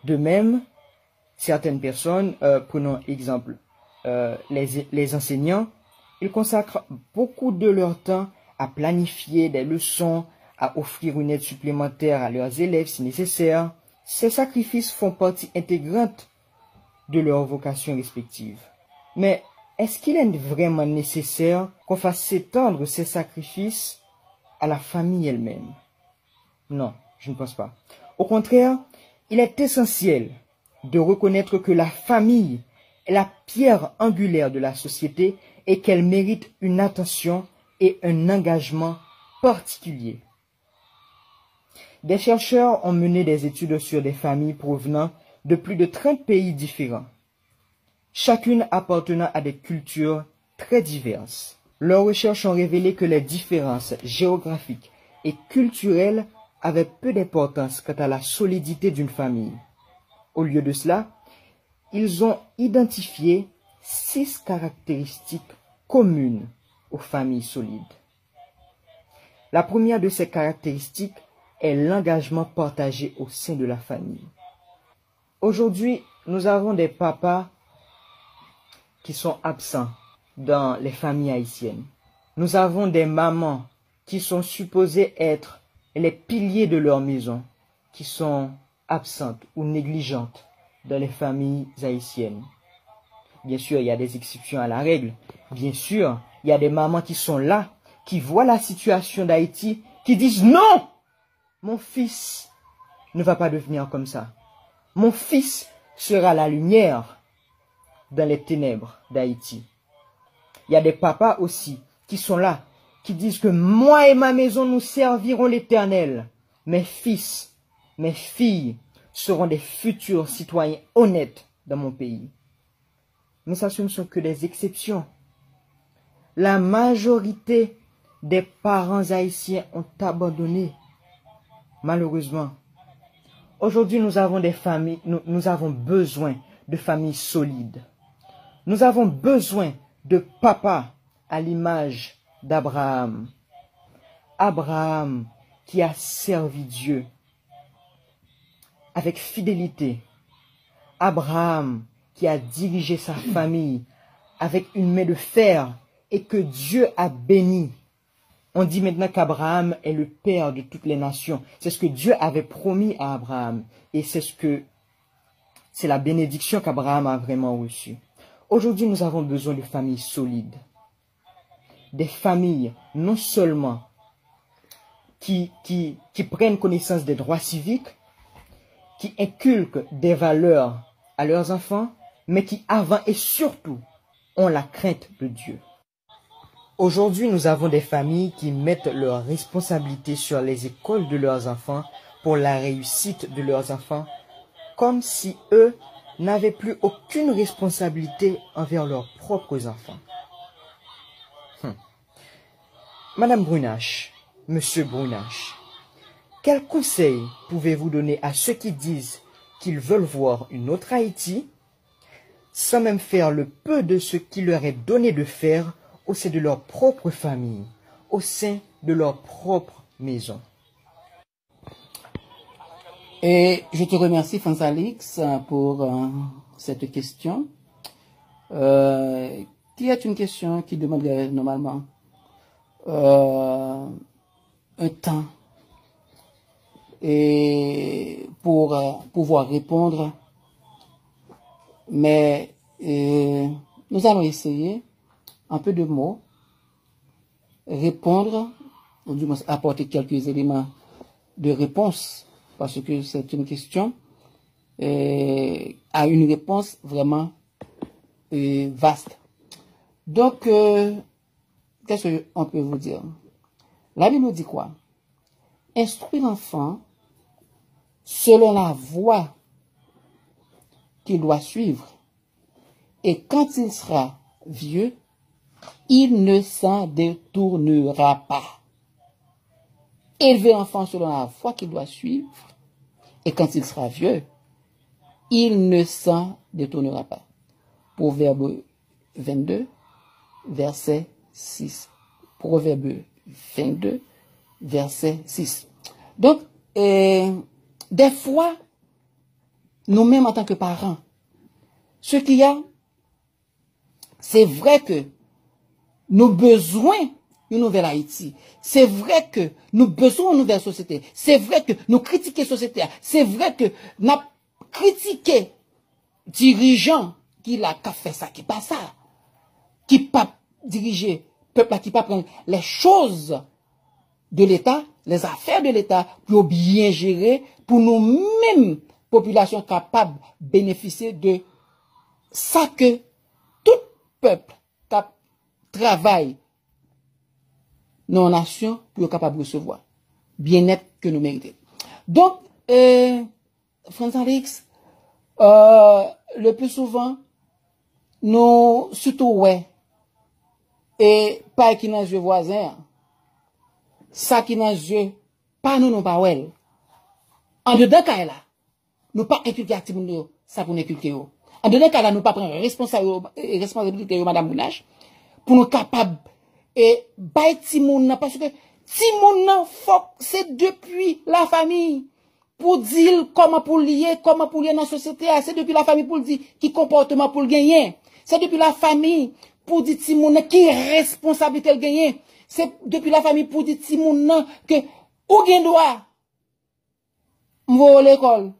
F: De même, certaines personnes, prenons exemple les enseignants, ils consacrent beaucoup de leur temps à planifier des leçons, à offrir une aide supplémentaire à leurs élèves si nécessaire. Ces sacrifices font partie intégrante de leur vocation respective. Mais est-ce qu'il est vraiment nécessaire qu'on fasse s'étendre ces sacrifices à la famille elle-même? Non, je ne pense pas. Au contraire, il est essentiel de reconnaître que la famille est la pierre angulaire de la société et qu'elle mérite une attention et un engagement particulier. Des chercheurs ont mené des études sur des familles provenant de plus de 30 pays différents, chacune appartenant à des cultures très diverses. Leurs recherches ont révélé que les différences géographiques et culturelles avaient peu d'importance quant à la solidité d'une famille. Au lieu de cela, ils ont identifié 6 caractéristiques communes aux familles solides. La première de ces caractéristiques est l'engagement partagé au sein de la famille. Aujourd'hui, nous avons des papas qui sont absents dans les familles haïtiennes. Nous avons des mamans qui sont supposées être les piliers de leur maison, qui sont absentes ou négligentes dans les familles haïtiennes. Bien sûr, il y a des exceptions à la règle. Bien sûr, il y a des mamans qui sont là, qui voient la situation d'Haïti, qui disent non, mon fils ne va pas devenir comme ça. Mon fils sera la lumière dans les ténèbres d'Haïti. Il y a des papas aussi qui sont là, qui disent que moi et ma maison nous servirons l'Éternel. Mes fils, mes filles seront des futurs citoyens honnêtes dans mon pays. Mais ça, ce ne sont que des exceptions. La majorité des parents haïtiens ont abandonné. Malheureusement. Aujourd'hui, nous avons des familles, nous avons besoin de familles solides. Nous avons besoin de papas à l'image d'Abraham. Abraham qui a servi Dieu avec fidélité. Abraham qui a dirigé sa famille avec une main de fer et que Dieu a béni. On dit maintenant qu'Abraham est le père de toutes les nations. C'est ce que Dieu avait promis à Abraham. Et c'est la bénédiction qu'Abraham a vraiment reçue. Aujourd'hui, nous avons besoin de familles solides. Des familles non seulement qui prennent connaissance des droits civiques, qui inculquent des valeurs à leurs enfants, mais qui avant et surtout ont la crainte de Dieu. Aujourd'hui, nous avons des familles qui mettent leurs responsabilités sur les écoles de leurs enfants pour la réussite de leurs enfants, comme si eux n'avaient plus aucune responsabilité envers leurs propres enfants. Madame Brunache, Monsieur Brunache, quel conseil pouvez-vous donner à ceux qui disent qu'ils veulent voir une autre Haïti, sans même faire le peu de ce qu'il leur est donné de faire au sein de leur propre famille, au sein de leur propre maison?
C: Et je te remercie, Franz-Alix, pour cette question, qui est une question qui demanderait normalement un temps et pour pouvoir répondre, mais nous allons essayer en peu de mots répondre, ou du moins apporter quelques éléments de réponse, parce que c'est une question à une réponse vraiment vaste. Donc, qu'est-ce qu'on peut vous dire? La Bible nous dit quoi?
H: instruit l'enfant selon la voie qu'il doit suivre. Et quand il sera vieux, il ne s'en détournera pas. Élever l'enfant selon la voie qu'il doit suivre. Et quand il sera vieux, il ne s'en détournera pas. Proverbe 22, verset 6. Proverbe 22, verset 6. Donc, des fois, nous-mêmes en tant que parents, ce qu'il y a, c'est vrai que nous avons besoin d'une nouvelle Haïti. C'est vrai que nous avons besoin d'une nouvelle société. C'est vrai que nous critiquons la société. C'est vrai que nous avons critiqué dirigeants qui l'a fait ça, qui pas ça, qui pas diriger peuple qui pas prendre les choses de l'État, les affaires de l'État pour bien gérer, pour nous-mêmes, population capable de bénéficier de ça que tout peuple qui travaille dans la nation pour être capable de recevoir. Bien-être que nous méritons. Donc, Frantz Alex, le plus souvent, nous, surtout, ouais, et pas qui dans les yeux voisins, ça qui dans les yeux, pas nous, non pas ouais. En dedans, quand là, nous pas inculquer à Timoun, ça pour nous inculquer. En dedans, quand là, nous pas prendre responsabilité, Madame Mounach, pour nous capables, et, bay Timoun, parce que Timoun, c'est depuis la famille, pour dire comment pour lier dans la société, c'est depuis la famille pour dire qui comportement pour le gagner. C'est depuis la famille pour dire Timoun qui responsabilité le gagner. C'est depuis la famille pour dire Timoun que ou gen droit m'vo l'école.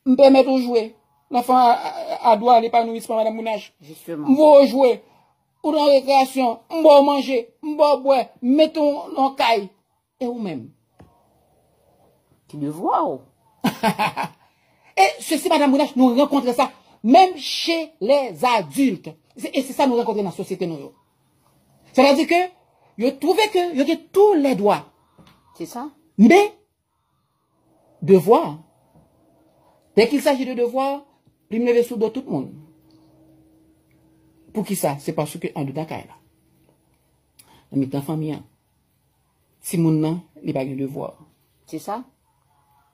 H: M'permettre de jouer. L'enfant a droit à l'épanouissement, Madame Mounach. Justement. M'vo jouer. Ou dans récréation, m'vo manger, m'vo boire, mettons en caille. Et ou même. Qui le voit. Et ceci, Madame Mounach, nous rencontrons ça, même chez les adultes. Et c'est ça nous rencontrons dans la société. C'est-à-dire que, vous trouvez que vous avez tous les droits. C'est ça. Mais, devoir. Dès qu'il s'agit de devoir, il me lever sous tout le monde. Pour qui ça? C'est parce que, en dedans, là. Dans mes famille, si mon nom, il n'y a pas de devoir. C'est ça?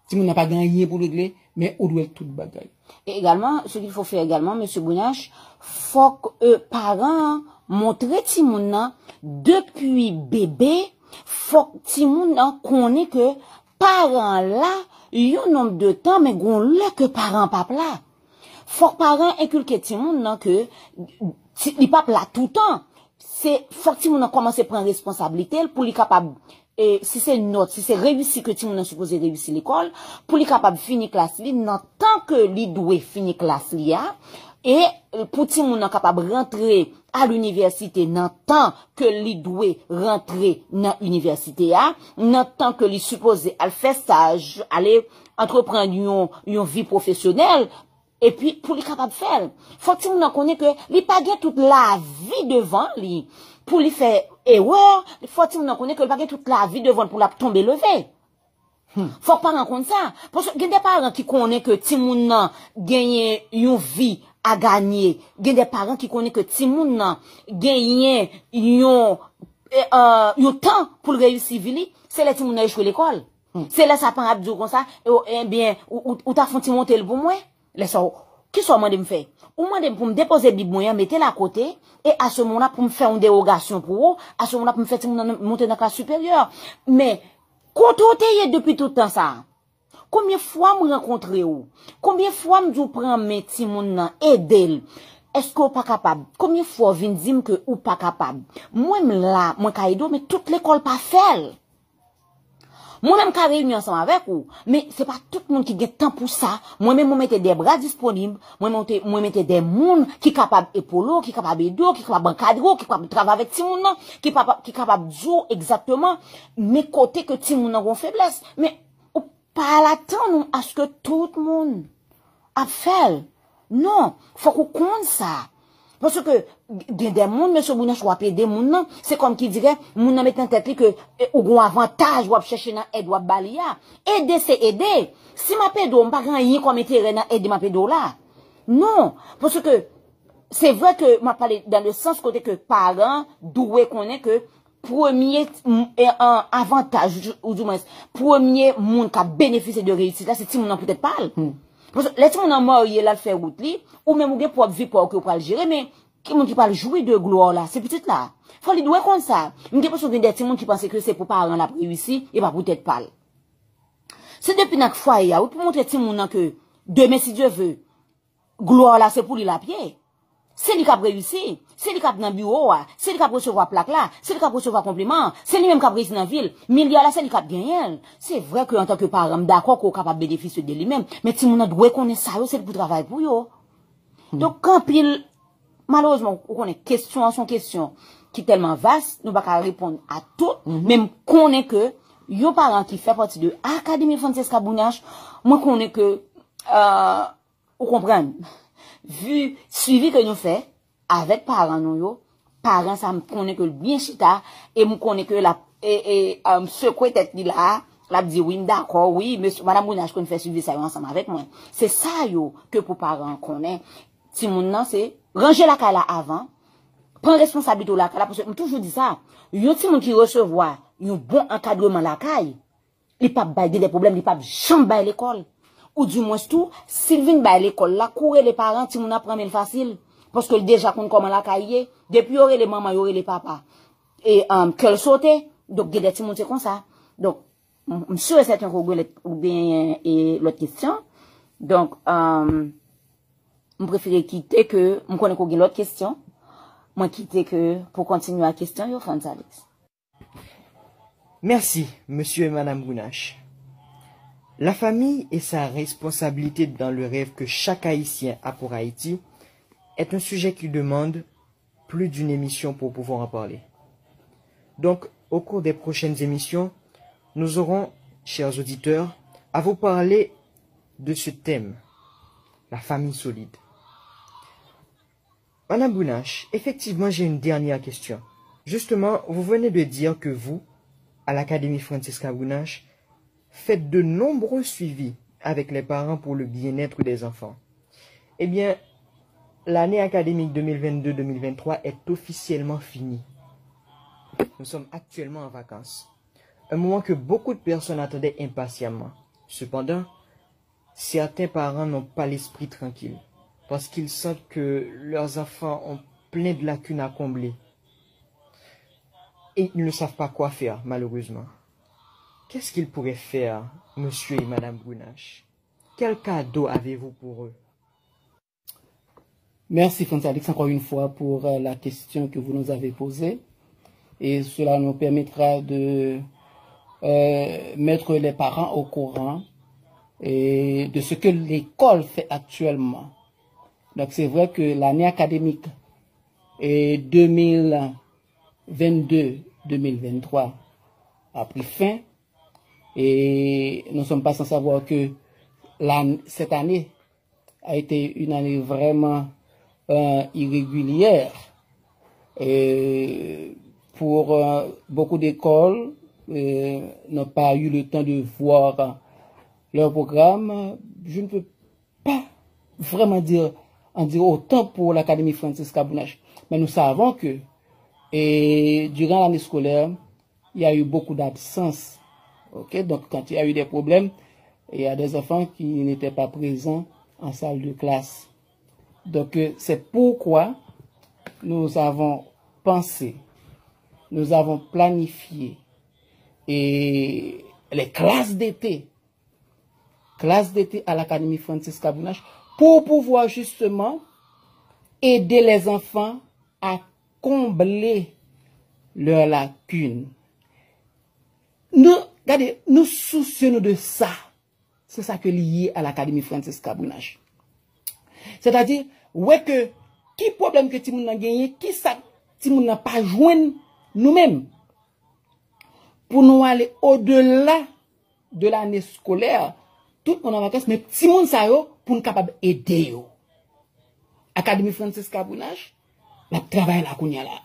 H: Si mon n'a pas gagné pour régler, mais on doit tout bagaille. Et également, ce qu'il faut faire également, Monsieur Bouniach, faut que parents montrent Timoun depuis bébé, faut que Timoun connaît que parents là, y a un nombre de temps, mais gon là que parents papa là. Faut que parents inculquent Timoun que li papa là tout le temps. C'est faut que Timoun commence à prendre responsabilité pour lui capable. Et si c'est note, si c'est réussi que tu m'as supposé réussir l'école, pour les capable finir classe li, dans tant que li doit finir classe li a, et pour ti moun capable rentrer à l'université dans tant que li doit rentrer dans l'université a, dans tant que li supposé à faire stage, aller entreprendre une vie professionnelle, et puis pour les capable faire. Faut que ti moun connaît que li pas gain toute la vie devant li. Pour lui faire erreur, il faut que nous connaissions que le paquet toute la vie devant pour la tomber lever. Faut pas rencontrer ça. Parce que il y a des parents qui connaissent que Timoun gagne une vie à gagner. Il y a des parents qui connaissent que Timoun gagne un temps pour réussir vie. C'est là Timoun a échoué l'école. C'est là ça prend abdou comme ça. Et bien, ou t'as fait monter le bon moins. Laisse ça. Qui soit moi de me faire? Ou moi de pour me déposer Bible moyen, mettez la côté, et à ce moment-là, pour me faire une dérogation pour vous, à ce moment-là, pour me faire monter dans la classe supérieure. Mais, quand on est depuis tout le temps ça, combien de fois me rencontrer ou? Combien de fois me vous prendre mes petits moun aider? Est-ce qu'on pas capable? Combien de fois vient dire que ou pas capable? Moi, là, moi, kaido, mais toute l'école pas fait. Moi-même, je réunir ensemble avec vous, mais c'est pas tout le monde qui a temps pour ça. Moi-même, moi, mettez des bras disponibles. Moi, mettez des monde qui capable épauler, qui capable aider, qui capable encadrer, qui capable travailler avec Timoun, qui capable jouer exactement mes côtés que Timoun a une faiblesse. Mais, pas l'attendre à ce que tout le monde a fait. Non, faut qu'on compte ça.
B: Parce que, des moun, monsieur Bounache, ou apé des moun, non, c'est comme qui dirait, moun nan met en tête que, ou gon avantage, ou ap chercher nan aide, ou ap balia. Aider, c'est aider. Si ma pédo, m'pa grand rien comme intérêt nan aide ma pédo là. Non. Parce que, c'est vrai que, m'a parlé dans le sens côté que parents, doué connaît que, premier, avantage, ou du moins, premier moun qui a bénéficié de réussite là, c'est si moun nan peut-être parle. Parce que, les gens ont mort, il a fait route li, ou même ou bien pour vie pour que le gérer, mais, qui moun qui parle jouer de gloire là, c'est petit là. Faut lui douer comme ça. M'te pas sûr que des gens qui pensent que c'est pour parents la réussir, et pas peut-être parle. C'est depuis notre foyer, ou pour montrer ti moun que, demain si Dieu veut, gloire là, c'est pour lui la pied. C'est lui qui a réussi, c'est lui qui a dans le bureau, c'est lui qui a recevoir plaque là, c'est lui qui a recevoir compliment, c'est lui même qui a réussi dans la ville. Milliard là, c'est lui qui a gagné. C'est vrai qu'en tant que parent, d'accord qu'on est capable de bénéficier de lui-même, mais si on doit connaître ça, c'est pour travailler pour yo. Donc, quand pile, malheureusement, on connaît question en son question, qui est tellement vaste, nous ne pouvons pas répondre à tout, même qu'on est que, yon parent qui fait partie de l'Académie Francesca Bounache, moi qu'on est que, vous comprenez, vu suivi que nous fait avec parents nous parents ça me connaît que bien chita et me connaît que la secouer tête là la dit oui d'accord oui monsieur madame Bounache qu'on fait suivi ça ensemble avec moi c'est ça yo que pour parents connaît si mon nan c'est ranger la cala avant prendre responsabilité la cala parce que toujours dit ça yo ti moun qui recevoir un bon encadrement la caille il pas bailler des problèmes il pas jamais l'école. Ou du moins tout, s'il vient à l'école, là, courir les parents, si on apprend le facile. Parce que déjà, qu'on comment la cahier, depuis, y aurait les mamans, y aurait les papas. Et, qu'elle saute, donc, il y a des petits montés comme ça. Donc, monsieur, c'est un ou bien, et l'autre question. Donc, je préfère quitter que, je connais qu'on a l'autre question. Moi, quitter que, pour continuer la question, yo, Franz Alex.
F: Merci, monsieur et madame Bounache. La famille et sa responsabilité dans le rêve que chaque Haïtien a pour Haïti est un sujet qui demande plus d'une émission pour pouvoir en parler. Donc, au cours des prochaines émissions, nous aurons, chers auditeurs, à vous parler de ce thème, la famille solide. Madame Bounache, effectivement, j'ai une dernière question. Justement, vous venez de dire que vous, à l'Académie Francesca Bounache, faites de nombreux suivis avec les parents pour le bien-être des enfants. Eh bien, l'année académique 2022-2023 est officiellement finie. Nous sommes actuellement en vacances. Un moment que beaucoup de personnes attendaient impatiemment. Cependant, certains parents n'ont pas l'esprit tranquille parce qu'ils sentent que leurs enfants ont plein de lacunes à combler. Et ils ne savent pas quoi faire, malheureusement. Qu'est-ce qu'ils pourraient faire, monsieur et madame Bounache? Quel cadeau avez-vous pour eux?
H: Merci, Franz Alex, encore une fois pour la question que vous nous avez posée. Et cela nous permettra de mettre les parents au courant et de ce que l'école fait actuellement. Donc, c'est vrai que l'année académique est 2022-2023 a pris fin. Et nous ne sommes pas sans savoir que cette année a été une année vraiment irrégulière. Et pour beaucoup d'écoles, n'ont pas eu le temps de voir leur programme. Je ne peux pas vraiment en dire autant pour l'Académie Francesca Bounache. Mais nous savons que durant l'année scolaire, il y a eu beaucoup d'absences. Okay? Donc, quand il y a eu des problèmes, il y a des enfants qui n'étaient pas présents en salle de classe. Donc, c'est pourquoi nous avons pensé, nous avons planifié et les classes d'été à l'Académie Francesca Bounache pour pouvoir justement aider les enfants à combler leurs lacunes. Regardez, nous soucions de ça. C'est ça que lié à l'Académie Francesca Bounache. C'est-à-dire, ouais que, qui problème que Timoun a gagné, qui ça, Timoun n'a pas joint nous-mêmes. Pour nous aller au-delà de l'année scolaire, tout le monde en vacances, mais Timoun ça yo, pour nous capable aider yo. Académie Francesca Bounache, La travail la kounya là.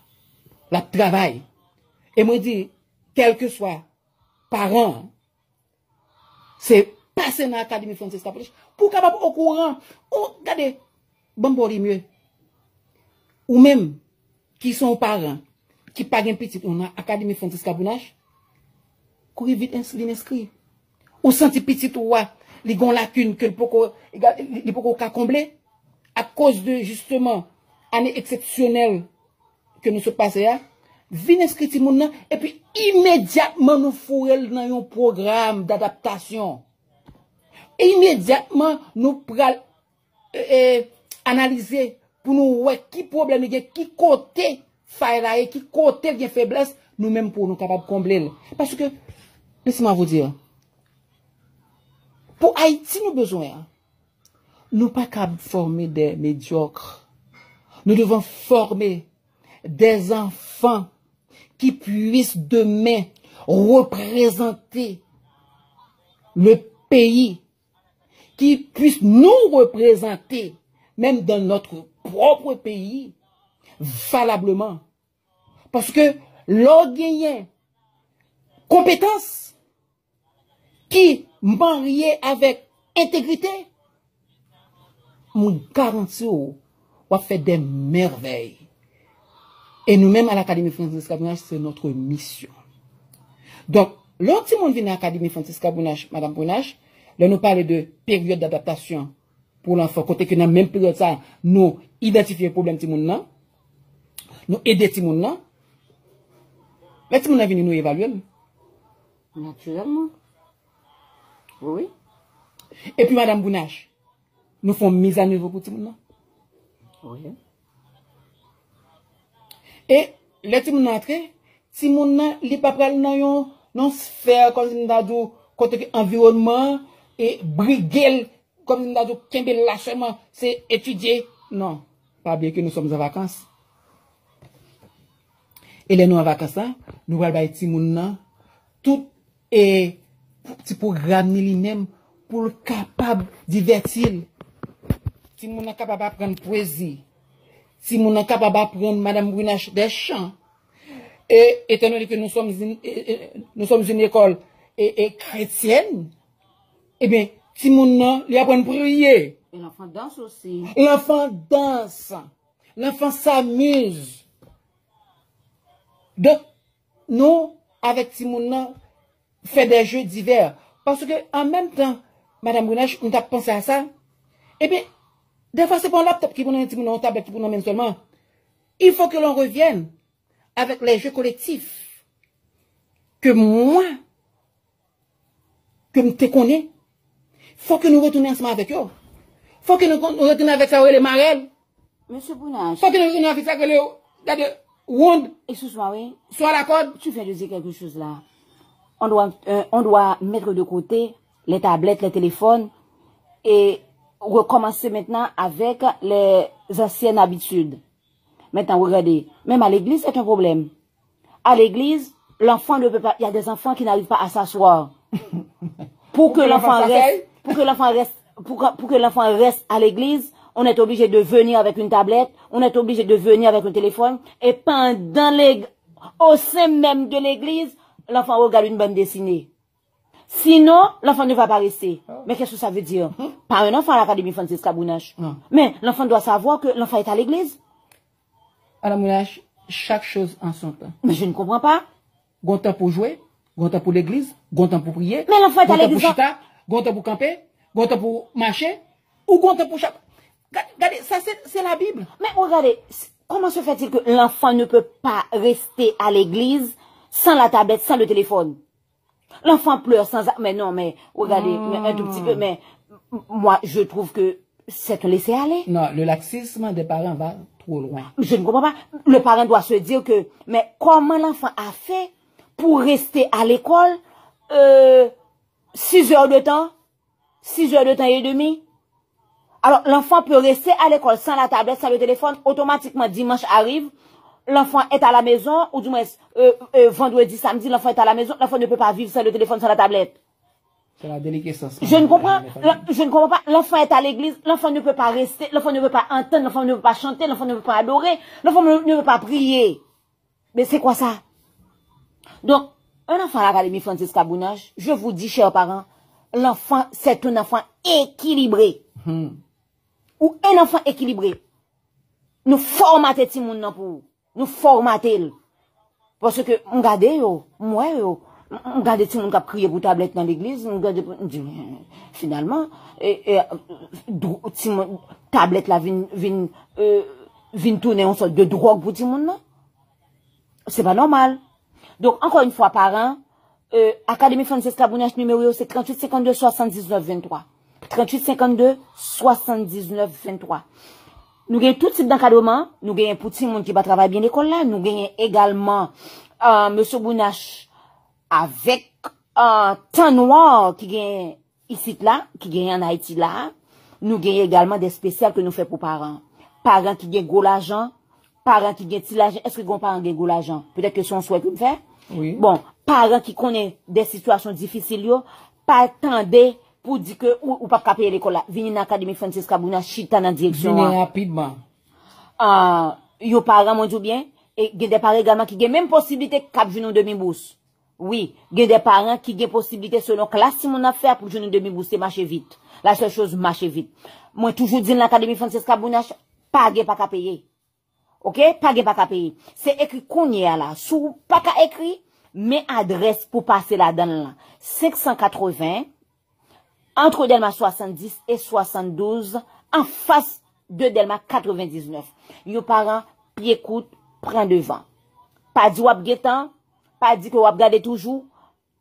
H: La travail. Et moi dis, quel que soit parent, c'est passer dans l'Académie Francis Cabonache pour capable au courant. Regardez, bon pour mieux. Ou même, qui sont parents, qui pas un petit, on a Académie Francis Cabonache, courir vite inscrit. Ou senti petit ou les gon lacune que le poko ka combler à cause de justement année exceptionnelle que nous se passé là. Vin inscrit ti moun nan et puis immédiatement nous fourrel dans un programme d'adaptation. Immédiatement nous pral analyser pour nous voir qui problème il y a, qui côté faille qui côté il y a faiblesse, nous même pour nous capable combler. Parce que laissez-moi vous dire, pour Haïti nous besoin, nous pas capables de former des médiocres. Nous devons former des enfants qui puissent demain représenter le pays, qui puissent nous représenter, même dans notre propre pays, valablement. Parce que l'on gagne compétence qui mariée avec intégrité, mon garantie on va faire des merveilles. Et nous-mêmes à l'Académie Francis Cabonache, c'est notre mission. Donc, lorsque on vient à l'Académie Francis Cabonache, Madame Bonache, là nous parle de période d'adaptation pour l'enfant. Côté que dans la même période ça, nous identifions le problème de moun, nous aider les moun. Les moun vient nous évaluer.
B: Naturellement. Oui.
H: Et puis Madame Bonache, nous faisons mise à niveau pour tout le monde.
B: Oui.
H: Et les gens qui sont entrés, si mon nan li pa pral nan yon sphère comme si nous côté environnement et briguel comme si nous kembe là seulement c'est étudier. Non, pas bien que nous sommes en vacances. Et les nous en vacances nous allons ba ti moun nan tout et petit programme lui-même pour le capable divertir. Si moun nan capable apprendre poésie. Si moun nan capable apprendre Madame Bonache des chants. Et étant donné que nous sommes une école chrétienne, eh bien, si moun nan li apprendre prier.
B: Et l'enfant danse aussi.
H: L'enfant danse. L'enfant s'amuse. Donc, nous, avec si moun nan, fait des jeux divers. Parce que, en même temps, Madame Bonache, on t'a pensé à ça. Eh bien, des fois, c'est pas un laptop qui prend un tablette qui prend seulement. Il faut que l'on revienne avec les jeux collectifs. Que moi, que je te connais, faut que nous retournions ensemble avec eux. Faut que nous retournions avec ça, les marelles.
B: Monsieur Bonache.
H: Faut que nous retournions avec ça, les wound.
B: Excuse-moi, oui.
H: Soit la corde.
B: Tu viens de dire quelque chose là. On doit mettre de côté les tablettes, les téléphones et recommencer maintenant avec les anciennes habitudes. Maintenant, regardez, même à l'église, c'est un problème. À l'église, l'enfant ne peut pas, il y a des enfants qui n'arrivent pas à s'asseoir. Pour que l'enfant reste à l'église, on est obligé de venir avec une tablette, on est obligé de venir avec un téléphone, et au sein même de l'église, l'enfant regarde une bande dessinée. Sinon, l'enfant ne va pas rester. Mais qu'est-ce que ça veut dire? Pas un enfant à l'Académie Francis Cabonache. Mais l'enfant doit savoir que l'enfant est à l'église.
H: Madame Bonache, chaque chose en son temps.
B: Mais je ne comprends pas.
H: Gon temps pour jouer, gon temps pour l'église, gon temps pour prier.
B: Mais l'enfant est à l'église.
H: Gon temps pour camper, gon temps pour marcher, ou gon temps pour chaque. Regardez, ça c'est la Bible.
B: Mais regardez, comment se fait-il que l'enfant ne peut pas rester à l'église sans la tablette, sans le téléphone? L'enfant pleure sans... Mais non, mais regardez, un tout petit peu, mais moi, je trouve que c'est un laisser-aller.
H: Non, le laxisme des parents va trop loin.
B: Je ne comprends pas. Le parent doit se dire que, mais comment l'enfant a fait pour rester à l'école 6 heures de temps, 6 heures de temps et demi? Alors, l'enfant peut rester à l'école sans la tablette, sans le téléphone, automatiquement, dimanche arrive, l'enfant est à la maison, ou du moins, vendredi, samedi, l'enfant est à la maison, l'enfant ne peut pas vivre sans le téléphone, sans la tablette.
H: C'est la déliquescence.
B: Je ne comprends pas. L'enfant est à l'église, l'enfant ne peut pas rester, l'enfant ne veut pas entendre, l'enfant ne veut pas chanter, l'enfant ne veut pas adorer, l'enfant ne veut pas prier. Mais c'est quoi ça? Donc, un enfant à l'Académie Francis Kabounache, je vous dis, chers parents, l'enfant, c'est un enfant équilibré. Ou un enfant équilibré. Nous formatons tout le monde pour vous. Nous formatons. Parce que, on regarde, moi, on regarde tout le monde qui a prié pour tablette dans l'église, on regarde, finalement, tablette là, vient tourner en sorte de drogue pour tout le monde, non? C'est pas normal. Donc, encore une fois, parents, Académie Francis Kabounache numéro, c'est 38 52 79 23. 38 52 79 23. Nous gagnons tout type d'encadrement. Nous gagnons pour tout le monde qui va travailler bien l'école là. Nous gagnons également, Monsieur Bounache avec, temps noir qui gagne ici là, qui gagne en Haïti là. Nous gagnons également des spéciales que nous faisons pour parents. Parents qui gagnent gros l'argent. Parents qui gagnent l'argent. Est-ce que vos parents gagnent gros l'argent? Peut-être que c'est un souhait que nous faisons.
H: Oui.
B: Bon, parents qui connaissent des situations difficiles, yo, pas attendez pour dire que ou pas payer l'école là. Venez dans l'Académie Francis Kabounache, chita dans direction.
H: Venez rapidement.
B: Yo parents mon bien et il y a des parents également qui ont même possibilité cap venir demi-bourse. Oui, il y a des parents qui ont possibilité selon classe si mon affaire pour venir demi-bourse, c'est marcher vite. La seule chose marcher vite. Moi toujours dis dans l'Académie Francis Kabounache, pas qu'à payer. OK, pas qu'à payer. C'est écrit qu'on y a là, sous pas qu'à écrit, mais adresse pour passer là-dedans là. 580 entre Delma 70 et 72 en face de Delma 99. Yo parents pied écoute, prend devant. Pas dit wap getan, pas dit que wap garder toujours.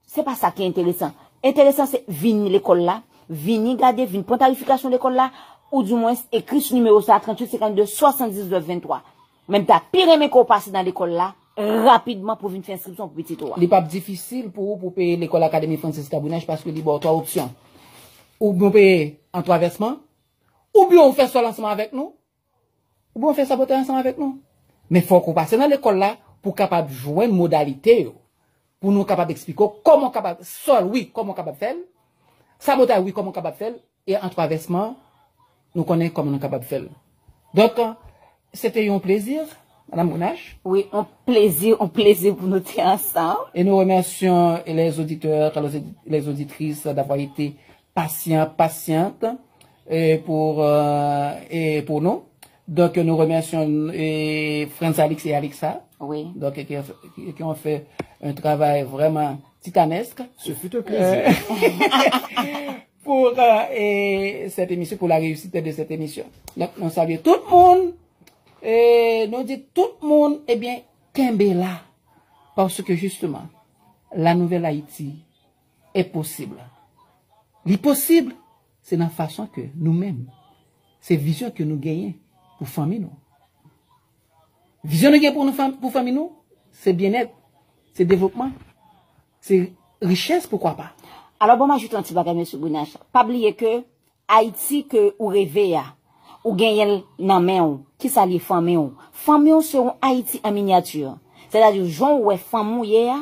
B: C'est pas ça qui est intéressant. Intéressant c'est venir l'école là, venir garder, venir prendre tarification de l'école là ou du moins écrit ce numéro ça 38 52 79 23. Même ta pire mais qu'on passe dans l'école là rapidement pour venir faire inscription pour petit toi.
H: Il n'est pas difficile pour payer l'école Académie Francis Kabounache parce que il y a trois options. Ou bien payer en trois versements, ou bien on fait ça lancement avec nous, ou bien on fait saboter ensemble avec nous. Mais il faut qu'on passe dans l'école là pour capable jouer une modalité, pour nous capable d'expliquer comment capable, seul oui, comment capable faire, saboter oui, comment capable faire, et en trois versements, nous connaissons comment nous capable faire. Donc, c'était un plaisir, Madame Bounache.
B: Oui, un plaisir pour nous être ensemble.
H: Et nous remercions les auditeurs, les auditrices d'avoir été patientes pour nous. Donc, nous remercions Franz Alix et Alexa.
B: Oui.
H: Donc, qui ont fait un travail vraiment titanesque.
F: Ce fut un plaisir.
H: Pour cette émission, pour la réussite de cette émission. Donc, nous saluons tout le monde. Et nous dit tout le monde, eh bien, Kembela. Parce que justement, la nouvelle Haïti est possible. L'impossible, c'est la façon que nous-mêmes, c'est vision que nous gagnons pour famille nous. Vision que nous gagnons pour famille nous, c'est bien-être, c'est développement, c'est richesse, pourquoi pas.
B: Alors bon, moi, j'ajoute un petit bagage, M. Bounache. Pas oublier que Haïti que ou rêvez ou gagnez nan main ou, qui ça les famille ou. Famille ou seront Haïti en miniature. C'est-à-dire, Jean ou famille hier,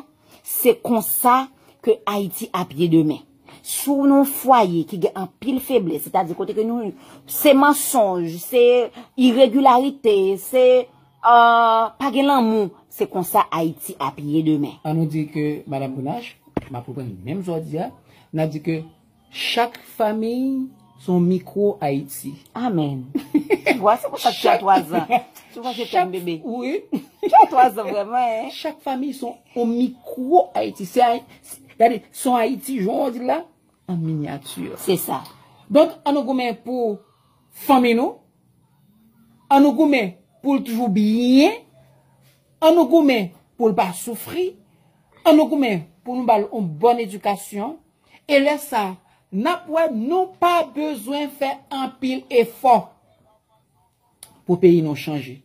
B: c'est comme ça que Haïti a pied de main. Sous nos foyers qui ont un pile faiblesse, c'est-à-dire côté que nous, c'est mensonge, c'est irrégularité, c'est pas de l'amour, c'est comme ça Haïti a pied de main.
H: On nous dit que Madame Bounache, ma propre même aujourd'hui, on a dit que chaque famille son micro Haïti.
B: Amen. Tu vois, c'est pour ça que tu as 3 ans. Tu vois, j'ai un bébé.
H: Oui.
B: Tu as 3 ans vraiment, hein.
H: Chaque famille son au micro Haïti. C'est-à-dire, son Haïti, on dit là, en miniature.
B: C'est ça.
H: Donc, on nous gomme pour famille nous. On nous gomme pour toujours bien. On nous gomme pour ne pas souffrir. On nous gomme pour nous avoir une bonne éducation. Et là, ça, nous pas besoin de faire un pile effort pour pays nous changer.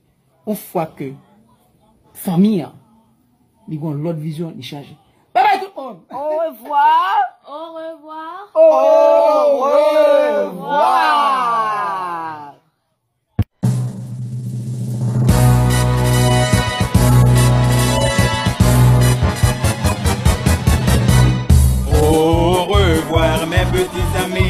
H: Une fois que famille, ils ont l'autre vision, ils changent. Bye bye tout le monde.
B: Au revoir.
G: Au revoir.
B: Au revoir.
E: Au revoir. petits amis.